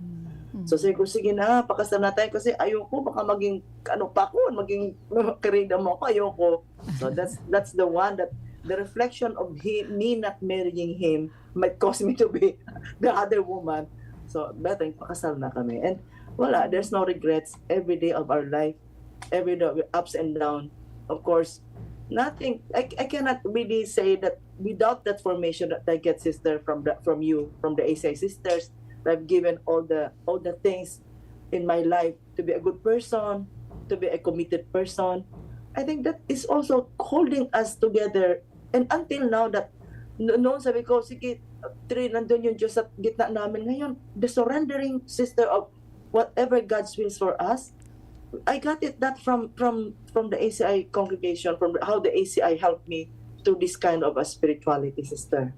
S5: So sabi ko, sige na, pakasal na tayo kasi ayoko, baka maging, maging karida mo ako, ayoko. So that's the one that, the reflection of me not marrying him might cause me to be the other woman. So better, pakasal na kami. And wala, there's no regrets every day of our life, every day, ups and downs. Of course, nothing, I cannot really say that without that formation that I get, sister, from you, from the ACI sisters, I've given all the things in my life to be a good person, to be a committed person. I think that is also holding us together. And until now, that noon sabi ko, sige, nandun yung Diyos sa gitna namin ngayon. The surrendering, sister, of whatever God's wills for us, I got it that from the ACI congregation, from how the ACI helped me through this kind of a spirituality, sister.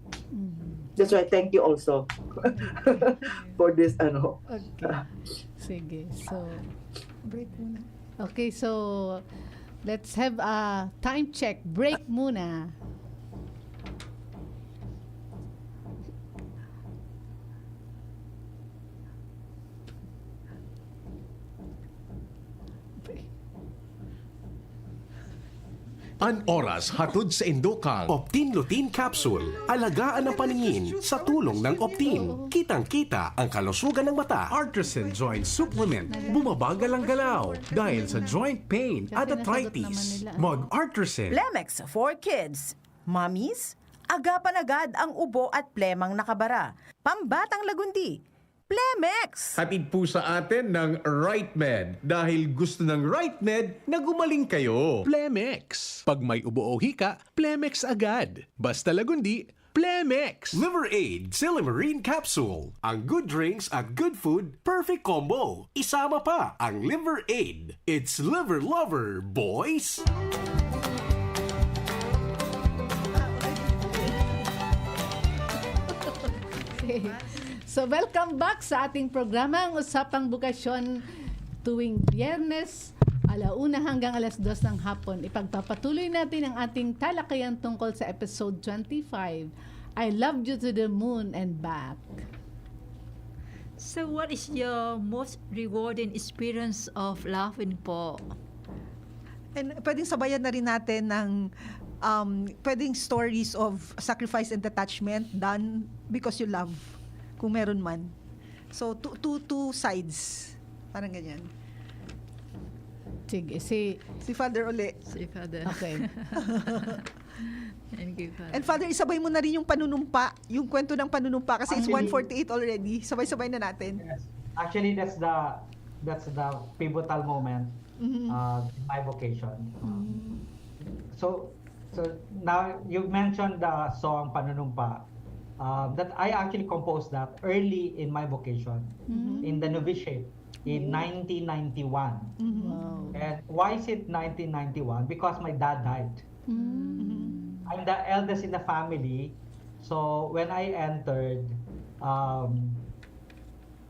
S5: That's why thank you also for this
S1: Okay. Sige. So,
S3: Break muna.
S1: okay, so let's have a time check. Break muna.
S7: An oras hatod sa Indokang Optin Lutein Capsule. Alagaan ang paningin sa tulong ng Optin. Kitang-kita ang kalusugan ng mata.
S8: Artisan Joint Supplement. Bumabagal ang galaw dahil sa joint pain at arthritis. Mag-Artisan.
S9: Plemex for Kids. Mommies, agapan agad ang ubo at plemang nakabara. Pambatang lagundi. Plemex!
S8: Hatid po sa atin ng RightMed dahil gusto ng RightMed na gumaling kayo. Plemex. Pag may ubo o hika, Plemex agad. Basta lagundi, Plemex.
S7: Liver Aid Silimarine Capsule. Ang good drinks at good food, perfect combo. Isama pa ang Liver Aid. It's liver lover, boys!
S1: Okay. So, welcome back sa ating programa, ang Usapang Bukasyon, tuwing Biyernes, 1:00 hanggang 2:00 ng hapon. Ipagpapatuloy natin ang ating talakayan tungkol sa episode 25, I Loved You to the Moon and Back.
S2: So what is your most rewarding experience of loving po?
S3: And pwedeng sabayan na rin natin ng pwedeng stories of sacrifice and detachment done because you love, kung meron man. So, two sides. Parang ganyan.
S1: Sige,
S3: Si Father uli.
S2: Si Father.
S1: okay.
S2: Thank you, Father.
S3: And Father, isabay mo na rin yung panunumpa, yung kwento ng panunumpa kasi it's
S6: Actually-
S3: 1:48 already. Sabay-sabay na natin.
S6: Yes. Actually, that's the pivotal moment in my vocation. So now you mentioned the song Panunumpa. That I actually composed that early in my vocation in the novitiate in 1991.
S1: Wow.
S6: And why is it 1991? Because my dad died. I'm the eldest in the family. So when I entered,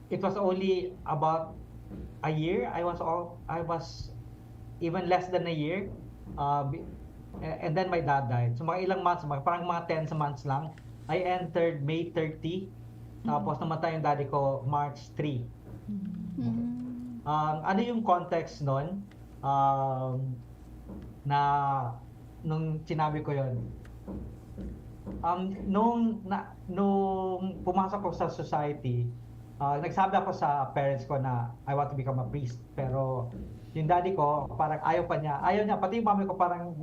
S6: it was only about a year. I was even less than a year. And then my dad died. So mga ilang months, parang mga 10 months lang. I entered May 30. Tapos namatay yung daddy ko March 3. Ano yung context nun? Nung sinabi ko yon, nung pumasok ko sa society, nagsabi ako sa parents ko na I want to become a priest. Pero yung daddy ko, parang ayaw niya. Pati yung mami ko parang,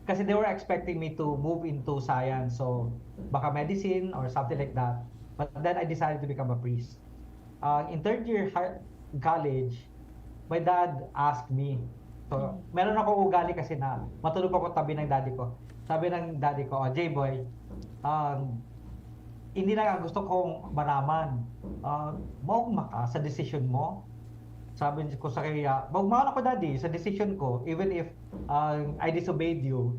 S6: kasi they were expecting me to move into science. So, baka medicine or something like that. But then I decided to become a priest. In third year college, my dad asked me, so meron ako ugali kasi na matulog ako tabi ng daddy ko. Sabi ng daddy ko, J-boy, hindi na gusto kong maraman. Maugma ka sa decision mo. Sabi ko sa kanya, maugma ako daddy sa decision ko, even if I disobeyed you.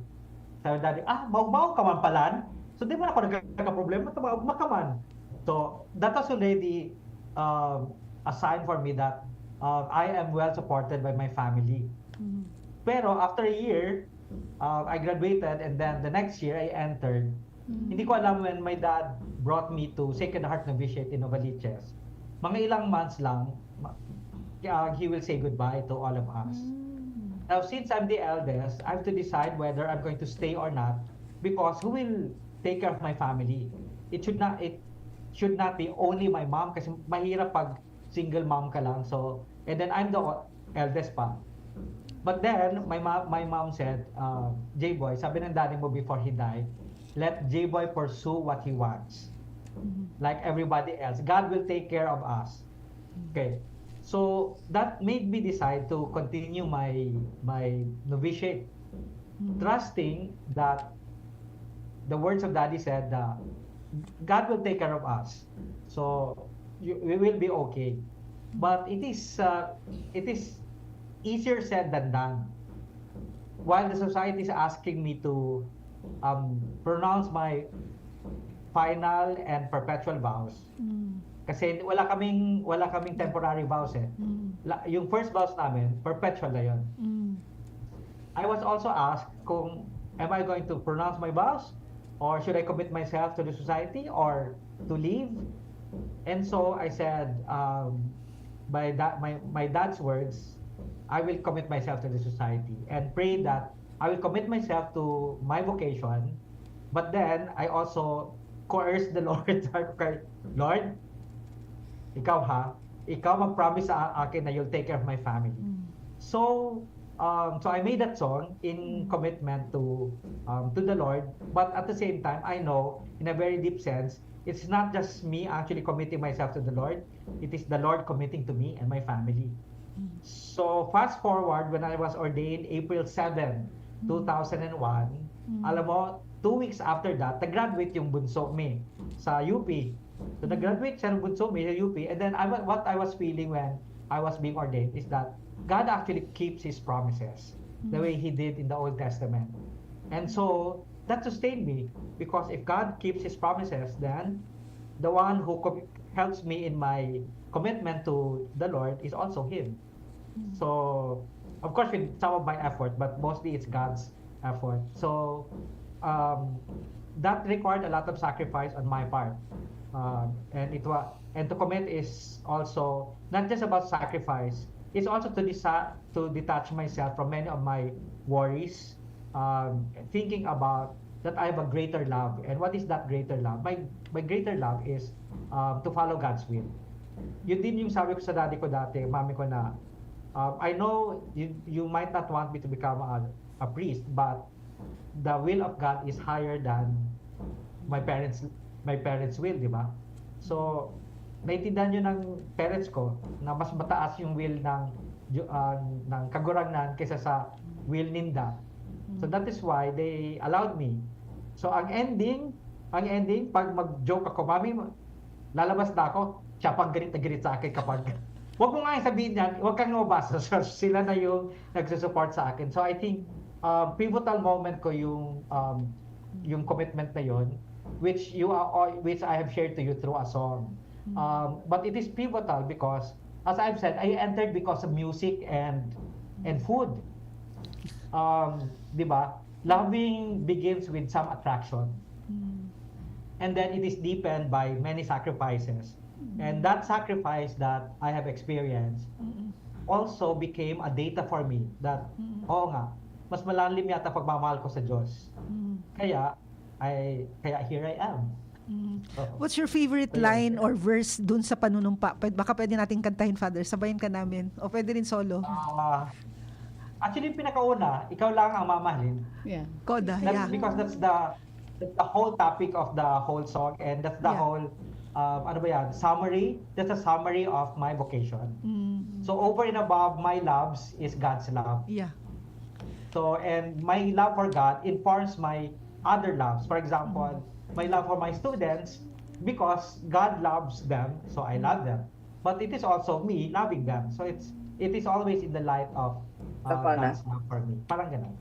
S6: Sabi daddy, maugma ka man palan. So di ba ako nagkakaproblema, maugma ka man. So that was already a sign for me that I am well supported by my family. Pero after a year, I graduated, and then the next year I entered. Hindi ko alam when my dad brought me to Sacred Heart Novitiate in Novaliches. Mga ilang months lang, he will say goodbye to all of us. Now, since I'm the eldest, I have to decide whether I'm going to stay or not, because who will take care of my family? It should not be only my mom, kasi mahirap pag single mom ka lang. So, and then I'm the eldest pa. But then, my mom said, J-Boy, sabi ng daddy mo before he died, let J-Boy pursue what he wants. Like everybody else. God will take care of us. Okay. So, that made me decide to continue my novitiate, trusting that the words of daddy said, God will take care of us. So, we will be okay. But it is easier said than done. While the society is asking me to pronounce my final and perpetual vows. Kasi wala kaming temporary vows eh. Yung first vows namin, perpetual na yun. I was also asked kung am I going to pronounce my vows, or should I commit myself to the society, or to leave? And so I said, by my dad's words, I will commit myself to the society and pray that I will commit myself to my vocation. But then I also coerced the Lord. Lord, ikaw mag-promise sa akin na you'll take care of my family. So I made that song in commitment to the Lord, but at the same time, I know in a very deep sense, it's not just me actually committing myself to the Lord, it is the Lord committing to me and my family. So fast forward, when I was ordained April 7, 2001, alam mo, 2 weeks after that, nag-graduate yung bunso me sa UP. So nag-graduate siya ng bunso me sa UP, and then what I was feeling when I was being ordained is that God actually keeps His promises the way He did in the Old Testament. And so that sustained me, because if God keeps His promises, then the one who helps me in my commitment to the Lord is also Him. So, of course, with some of my effort, but mostly it's God's effort. So, that required a lot of sacrifice on my part. And to commit is also not just about sacrifice. It's also to detach myself from many of my worries, thinking about that I have a greater love. And what is that greater love? My greater love is to follow God's will. Yun din yung sabi ko sa daddy ko dati, mami ko na, I know you might not want me to become a priest, but the will of God is higher than my parents' will, di ba? So, naiintindihan yun ng parents ko na mas mataas yung will ng kagurangnan kaysa sa will ninda. So that is why they allowed me. So ang ending, pag mag-joke ako, mami, lalabas na ako, siya pang galit na galit sa akin kapag wag mo nga sabihin yan, wag kang lumabas. So, sila na yung nagsusupport sa akin. So I think pivotal moment ko yung commitment na yun, which I have shared to you through a song. But it is pivotal because, as I've said, I entered because of music and food. Di ba? Loving begins with some attraction. And then it is deepened by many sacrifices. And that sacrifice that I have experienced also became a data for me that, oo nga, mas malalim yata pagmamahal ko sa Diyos. Kaya here I am.
S3: What's your favorite line or verse dun sa panunumpa? Baka pwede natin kantahin, Father. Sabayin ka namin. O pwede rin solo.
S6: Actually, yung pinakauna, ikaw lang ang mamahalin.
S1: Yeah.
S3: Koda,
S6: That's because that's the whole topic of the whole song, and that's the whole summary. That's a summary of my vocation. So over and above my loves is God's love.
S3: Yeah.
S6: So, and my love for God informs my other loves. For example, my love for my students because God loves them, so I love them. But it is also me loving them. So it is always in the light of God's love for me. Parang ganun.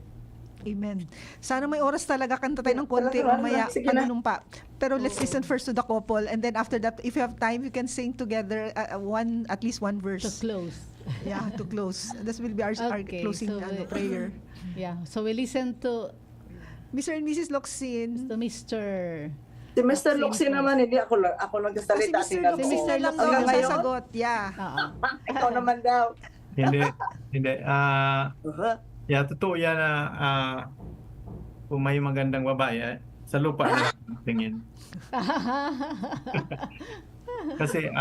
S3: Amen. Sana may oras talaga, kanta tayo ng konti mamaya.
S5: Sige na.
S3: Pa. Pero let's listen first to the couple, and then after that, if you have time, you can sing together at least one
S1: To
S3: verse.
S1: close.
S3: Yeah, to close. This will be our
S1: Okay,
S3: closing
S1: so
S3: prayer.
S1: Yeah. So we listen to
S3: Mr. and Mrs. Locsin.
S1: Mr.
S5: Si Mr. Luxi naman, hindi ako nagsasalita.
S3: Si
S5: tingnan
S3: Mr.
S5: mo.
S3: Mr. lang daw
S5: Hanggang
S3: ang
S5: ngayon,
S3: sasagot. Yeah.
S1: Oo.
S5: ikaw naman daw.
S4: Hindi. Yeah, totoo yan na kung may magandang babae, sa lupa na lang tingin. Kasi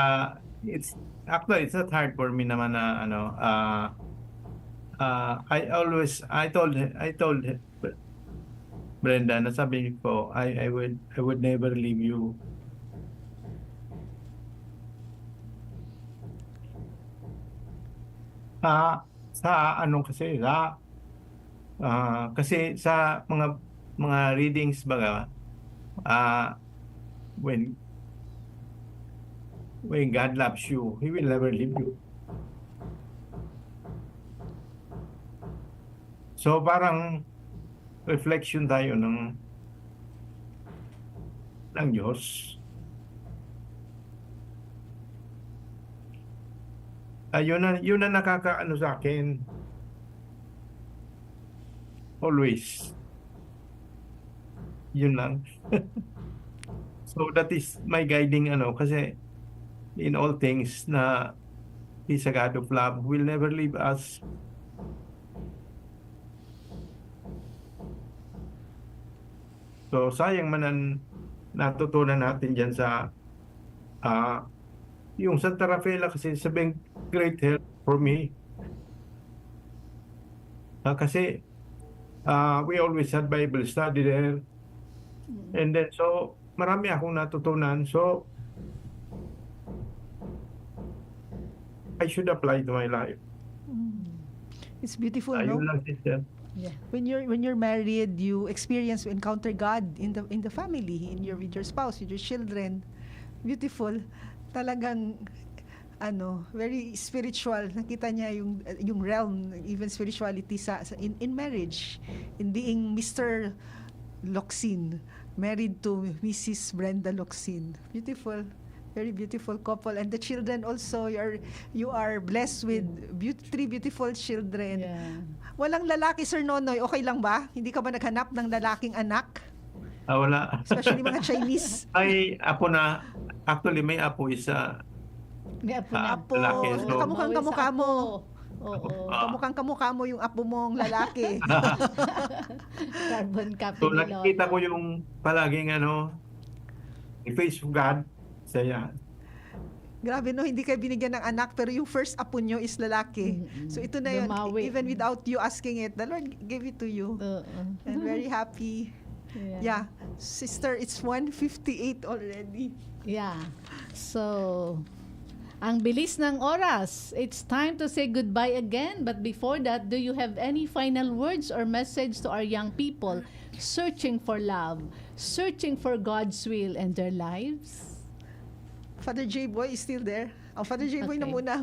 S4: it's not hard for me naman na I told Brenda na sabi ko I would never leave you. Kasi sa mga readings baga when God loves you, He will never leave you. So parang reflection tayo ng Diyos. Yun na nakakaano sa akin. Always. Yun lang. So that is my guiding kasi in all things na He's a God of love, will never leave us. So sayang man natutunan natin diyan sa yung Santa Rafaela kasi sabing great help for me. Kasi we always had Bible study there. And then so marami akong natutunan. So I should apply to my life.
S3: It's beautiful, no?
S4: Ayun lang, sister.
S1: Yeah.
S3: When you're married, you encounter God in the family, with your spouse, with your children. Beautiful. Talagang very spiritual. Nakita niya yung realm, even spirituality in marriage, in being Mr. Locsin married to Mrs. Brenda Locsin. Beautiful. Very beautiful couple, and the children also. You are blessed with three beautiful children.
S1: Yeah.
S3: Walang lalaki, Sir Nonoy. Okay lang ba? Hindi ka ba naghanap ng lalaking anak?
S4: Wala.
S3: Especially mga Chinese.
S4: May apo na. Actually, may apo isa.
S1: May apo na.
S3: Apo.
S4: Lalaki, so-
S3: Kamukhang kamukha mo.
S1: Oo.
S3: Kamukhang kamukha mo yung apo mong lalaki.
S1: Carbon copy
S4: So
S1: ni
S4: nakikita
S1: Lolo.
S4: ko yung palaging the face of God. Saya.
S3: Grabe no, hindi kayo binigyan ng anak, pero yung first apo nyo is lalaki.
S1: Mm-mm.
S3: So ito na yun.
S1: Lumawi.
S3: Even without you asking it, the Lord gave it to you.
S1: Oo.
S3: And very happy. Yeah. Sister, it's 1:58 already.
S1: Yeah. So, ang bilis ng oras. It's time to say goodbye again. But before that, do you have any final words or message to our young people searching for love, searching for God's will in their lives?
S3: Father J-Boy is still there. Father J-Boy na
S1: Okay.
S3: muna.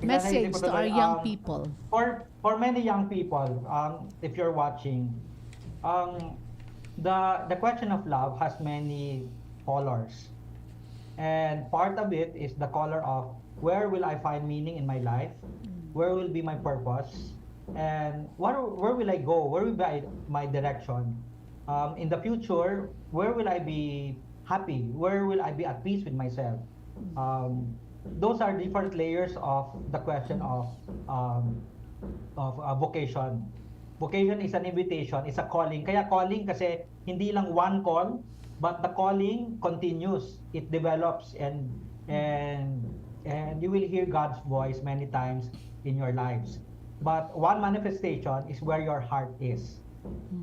S1: Message to our young people.
S6: For many young people, if you're watching, the question of love has many colors, and part of it is the color of where will I find meaning in my life, where will be my purpose, and where will I go, where will be my direction, in the future, where will I be happy, where will I be at peace with myself. Those are different layers of the question of vocation. Vocation is an invitation, is a calling. Kaya calling kasi hindi lang one call, but the calling continues. It develops and you will hear God's voice many times in your lives. But one manifestation is where your heart is.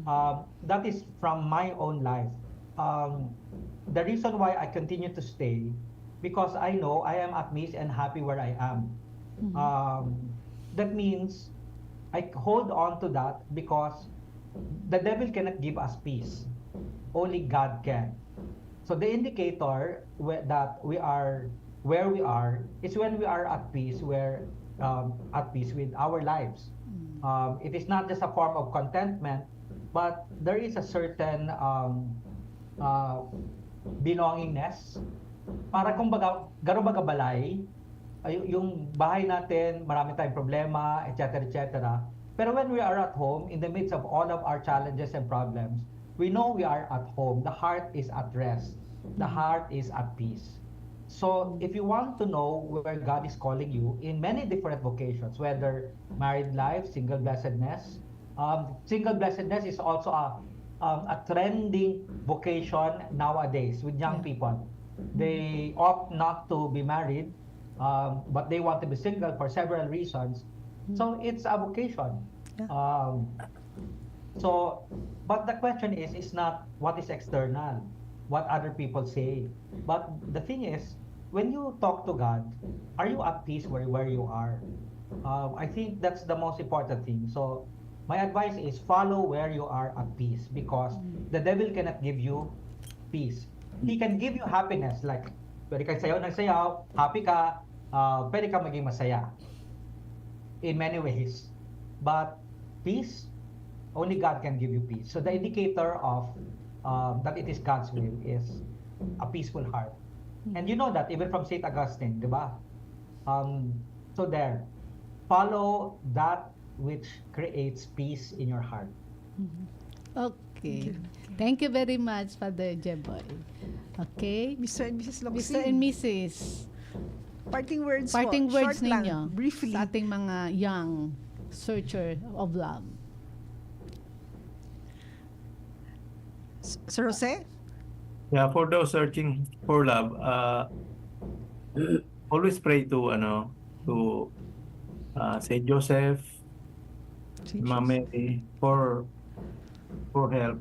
S6: That is from my own life. The reason why I continue to stay, because I know I am at peace and happy where I am. That means I hold on to that because the devil cannot give us peace. only God can. So the indicator that we are where we are is when we are at peace, at peace with our lives. It is not just a form of contentment, but there is a certain belongingness. Para kumbaga, garo baga balay, yung bahay natin, marami tayong problema, etc., etc. Pero when we are at home, in the midst of all of our challenges and problems, we know we are at home. The heart is at rest. The heart is at peace. So if you want to know where God is calling you in many different vocations, whether married life, single blessedness, single blessedness is also a trending vocation nowadays with young people. They opt not to be married, but they want to be single for several reasons. So it's a vocation. But the question is not what is external, what other people say. But the thing is, when you talk to God, are you at peace where you are? I think that's the most important thing. So my advice is follow where you are at peace, because the devil cannot give you peace. He can give you happiness, like pwede ka sayaw ng sayaw, happy ka, pwede ka maging masaya in many ways. But peace, only God can give you peace. So the indicator of that it is God's will is a peaceful heart. And you know that even from St. Augustine, di ba? So there, follow that which creates peace in your heart.
S1: Okay. Thank you very much, Father Jeboy. Okay.
S3: Mr. and Mrs. Locsin.
S1: Mr. and Mrs.
S3: Parting words
S1: Parting
S3: po.
S1: words
S3: Short lang,
S1: ninyo
S3: briefly.
S1: sa ating mga young searcher of love.
S3: Sir Jose?
S4: Yeah, for those searching for love, always pray to Saint Joseph, Mama Mary for help.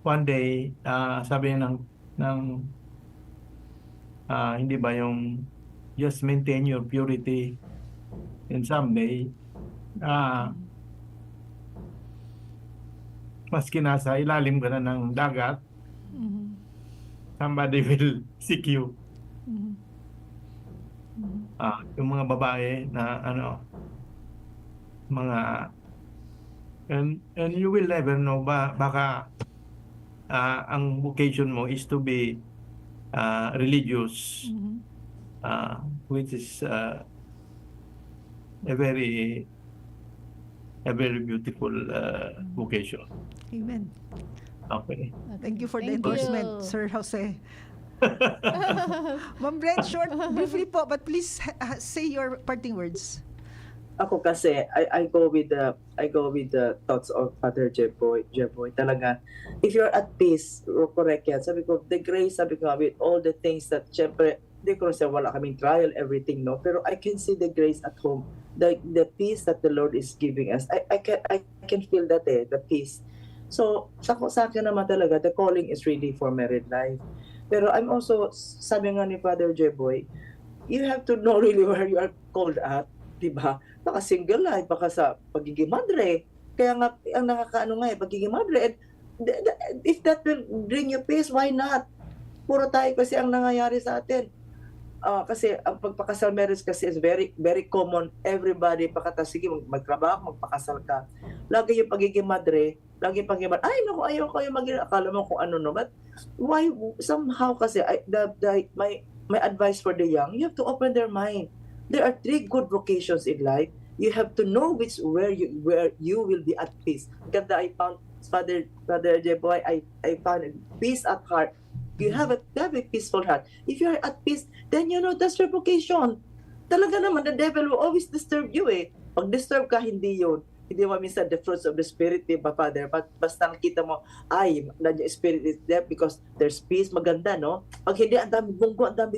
S4: One day, sabi ng hindi ba yung just maintain your purity, and someday maski nasa ilalim ka na ng dagat, somebody will seek you. Yung mga babae na mga and you will never know baka ang vocation mo is to be religious, which is a very beautiful vocation.
S3: Amen.
S4: Okay.
S3: Thank you for the
S1: Thank
S3: endorsement,
S1: you.
S3: Sir Jose. Ma'am Brent, short, briefly po, but please say your parting words.
S5: Ako kasi I go with the thoughts of Father Jeboy. Talaga, if you're at peace, correct yan. Sabi ko, the grace, sabi ko, with all the things that, syempre, hindi ko say wala kaming trial, everything, no? Pero I can see the grace at home. The peace that the Lord is giving us. I can feel that the peace. So, sa akin naman talaga, the calling is really for married life. Pero I'm also, sabi nga ni Father Jeboy, you have to know really where you are called at, diba? Baka single life, baka sa pagiging madre. Kaya nga, ang nakakaano nga pagiging madre. And if that will bring you peace, why not? Puro tayo kasi ang nangyayari sa atin. Kasi ang pagpakasal marriage kasi is very very common. Everybody sige magtrabaho, magpakasal ka. Lagi yung pagiging madre, lagi yung pagiging madre. Ay naku, ayaw kayo akala mo kung ano no. But why somehow kasi my advice for the young, you have to open their mind. There are 3 good vocations in life. You have to know where you will be at peace. Ganda, I found Father Jeboy, I found peace at heart. You have a peaceful heart. If you are at peace, then you know that's your vocation. Talaga naman, the devil will always disturb you Pag disturb ka, hindi yun. Hindi mo minsan the fruits of the Spirit, diba, Father? Basta nakita mo, yung Spirit is there because there's peace, maganda, no? Pag hindi, ang daming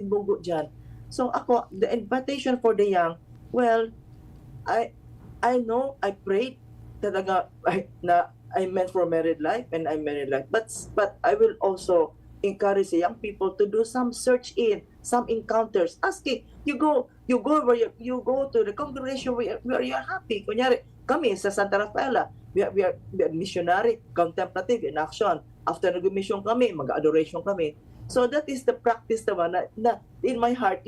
S5: bunggo dyan. So ako, the invitation for the young, well, I know, I prayed talaga na I meant for married life and I married life. But I will also encourage the young people to do some search some encounters. Asking, you go where you go to the congregation where you're happy. Kunyari, kami sa Santa Rafaela, we are missionary, contemplative in action. After nag-mission kami, mag-adoration kami. So that is the practice naman na in my heart,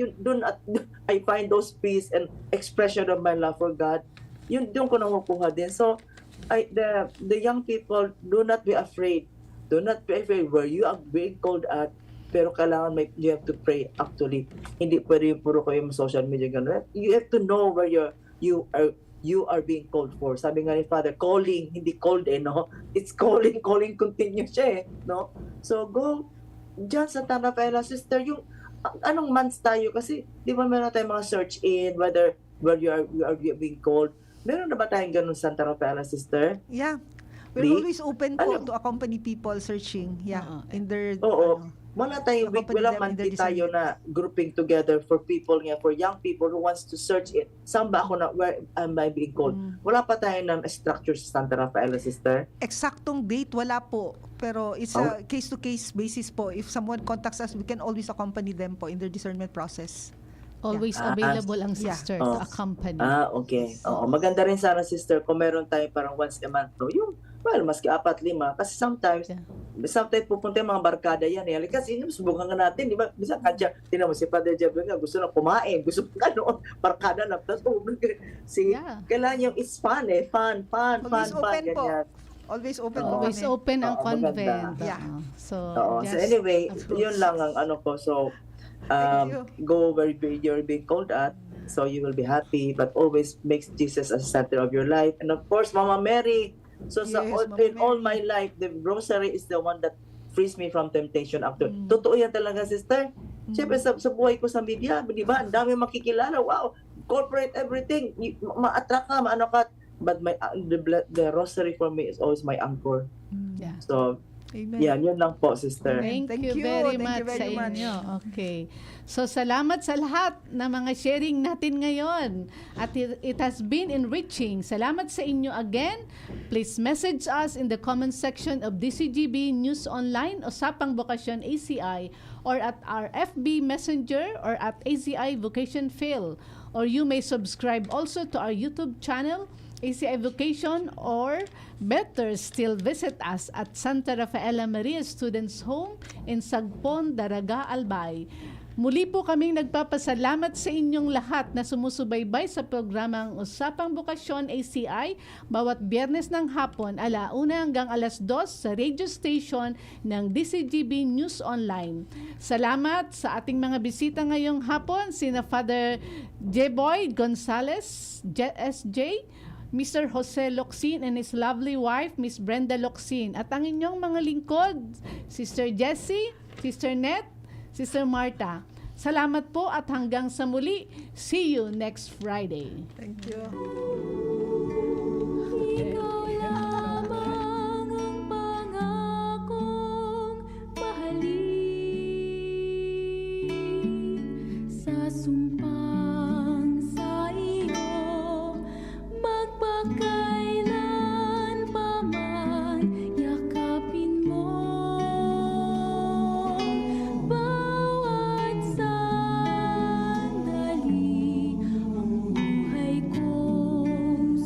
S5: I find those peace and expression of my love for God. Yun doon ko nakukuha din. So the young people, do not be afraid. Do not be afraid where you are being called at. Pero kailangan you have to pray actually. Hindi pwede yung puro kayo social media ganun. You have to know where you are being called for. Sabi nga ni Father, calling, hindi called no? It's calling continuous siya no? So go dyan sa Santa Rafaela, sister, yung anong months tayo kasi di ba meron tayong mga search in where you are being called. Meron na ba tayong ganun sa Santa Rafaela, sister?
S3: Yeah. We're
S5: Di?
S3: always open po to accompany people searching. Yeah. In their
S5: Oo. Wala tayong week,
S3: accompany
S5: walang
S3: them in their
S5: monthly tayo na grouping together for people nga, for young people who wants to search it. Saan ba ako na, where am I being called? Wala pa tayo ng structure sa Santa Rafaela, sister.
S3: exactong date, wala po. Pero it's a case-to-case basis po. If someone contacts us, we can always accompany them po in their discernment process.
S1: Always available ang sister to accompany.
S5: Okay. Oo, maganda rin sana, sister, kung meron tayo parang once a month, no? Yung, well, maski 4-5. Kasi sometimes pupunta yung mga barkada yan. Kasi subukan nga natin, di ba? Bisa kanya, tinan mo si Father Jebel nga, gusto na kumain, gusto na barkada na. Tapos, kailangan yung it's fun fun,
S3: Always open po.
S5: ganyan.
S3: Always open po
S1: Always
S3: kami.
S1: open ang
S5: Oo,
S1: convent.
S5: maganda.
S3: Yeah.
S1: So,
S5: So
S1: just
S5: anyway,
S1: approach.
S5: yun lang ang ano ko. So,
S3: Thank you.
S5: go where you're being called at, so you will be happy, but always make Jesus as the center of your life. And of course, Mama Mary. So
S3: Yes,
S5: in
S3: Mama
S5: all
S3: Mary.
S5: my life, the rosary is the one that frees me from temptation after. Totoo yan talaga, sister. Siyempre, sa buhay ko sa media, di ba? Ang dami makikilala. Wow, corporate everything. Ma-attract ka, maano ka. But the rosary for me is always my anchor.
S1: Yeah.
S5: So,
S3: Amen.
S5: yun lang po, sister.
S1: Thank
S3: Thank
S1: you
S3: you.
S1: very
S3: Thank
S1: much
S3: you very
S1: sa
S3: much.
S1: inyo. Okay. So, salamat sa lahat na mga sharing natin ngayon. At it has been enriching. Salamat sa inyo again. Please message us in the comment section of DCGB News Online, Usapang Bokasyon ACI, or at our FB Messenger or at ACI Vocation Phil. Or you may subscribe also to our YouTube channel, ACI Vocation, or better still, visit us at Santa Rafaela Maria Students Home in Sagpon, Daraga, Albay. Muli po kaming nagpapasalamat sa inyong lahat na sumusubaybay sa programang Usapang Bokasyon ACI bawat Biyernes ng hapon 1:00 hanggang 2:00 sa radio station ng DCGB News Online. Salamat sa ating mga bisita ngayong hapon, sina Father Jeboy Gonzales, SJ, Mr. Jose Locsin and his lovely wife, Miss Brenda Locsin. At ang inyong mga lingkod, Sister Jessie, Sister Net, Sister Marta. Salamat po at hanggang sa muli. See you next Friday.
S3: Thank you.
S10: Ikaw lamang ang pangakong mahalin sa sumpang sa iyo magpakailan pa man yakapin mo bawat sandali ang buhay kong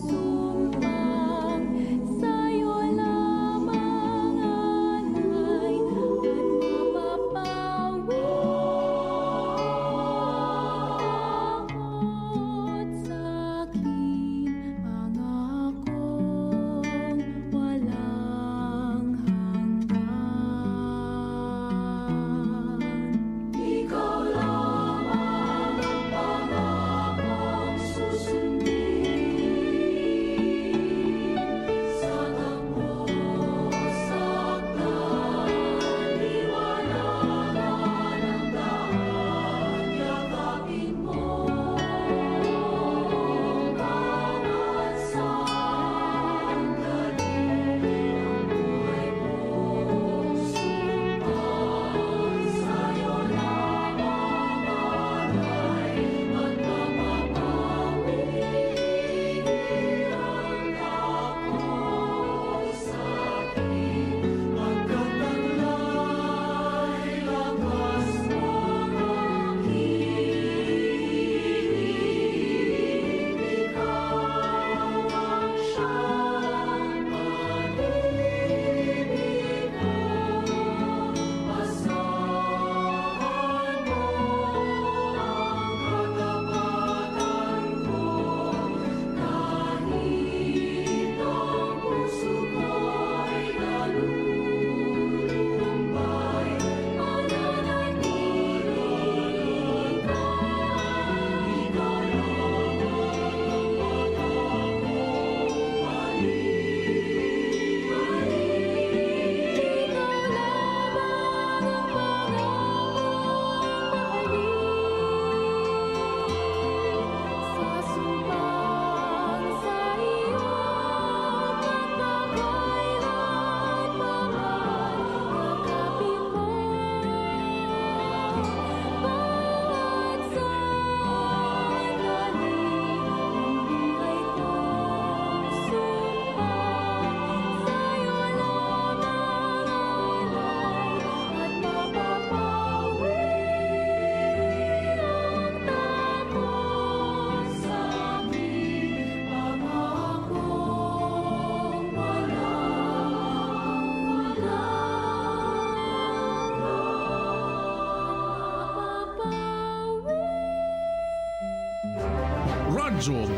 S7: Radyo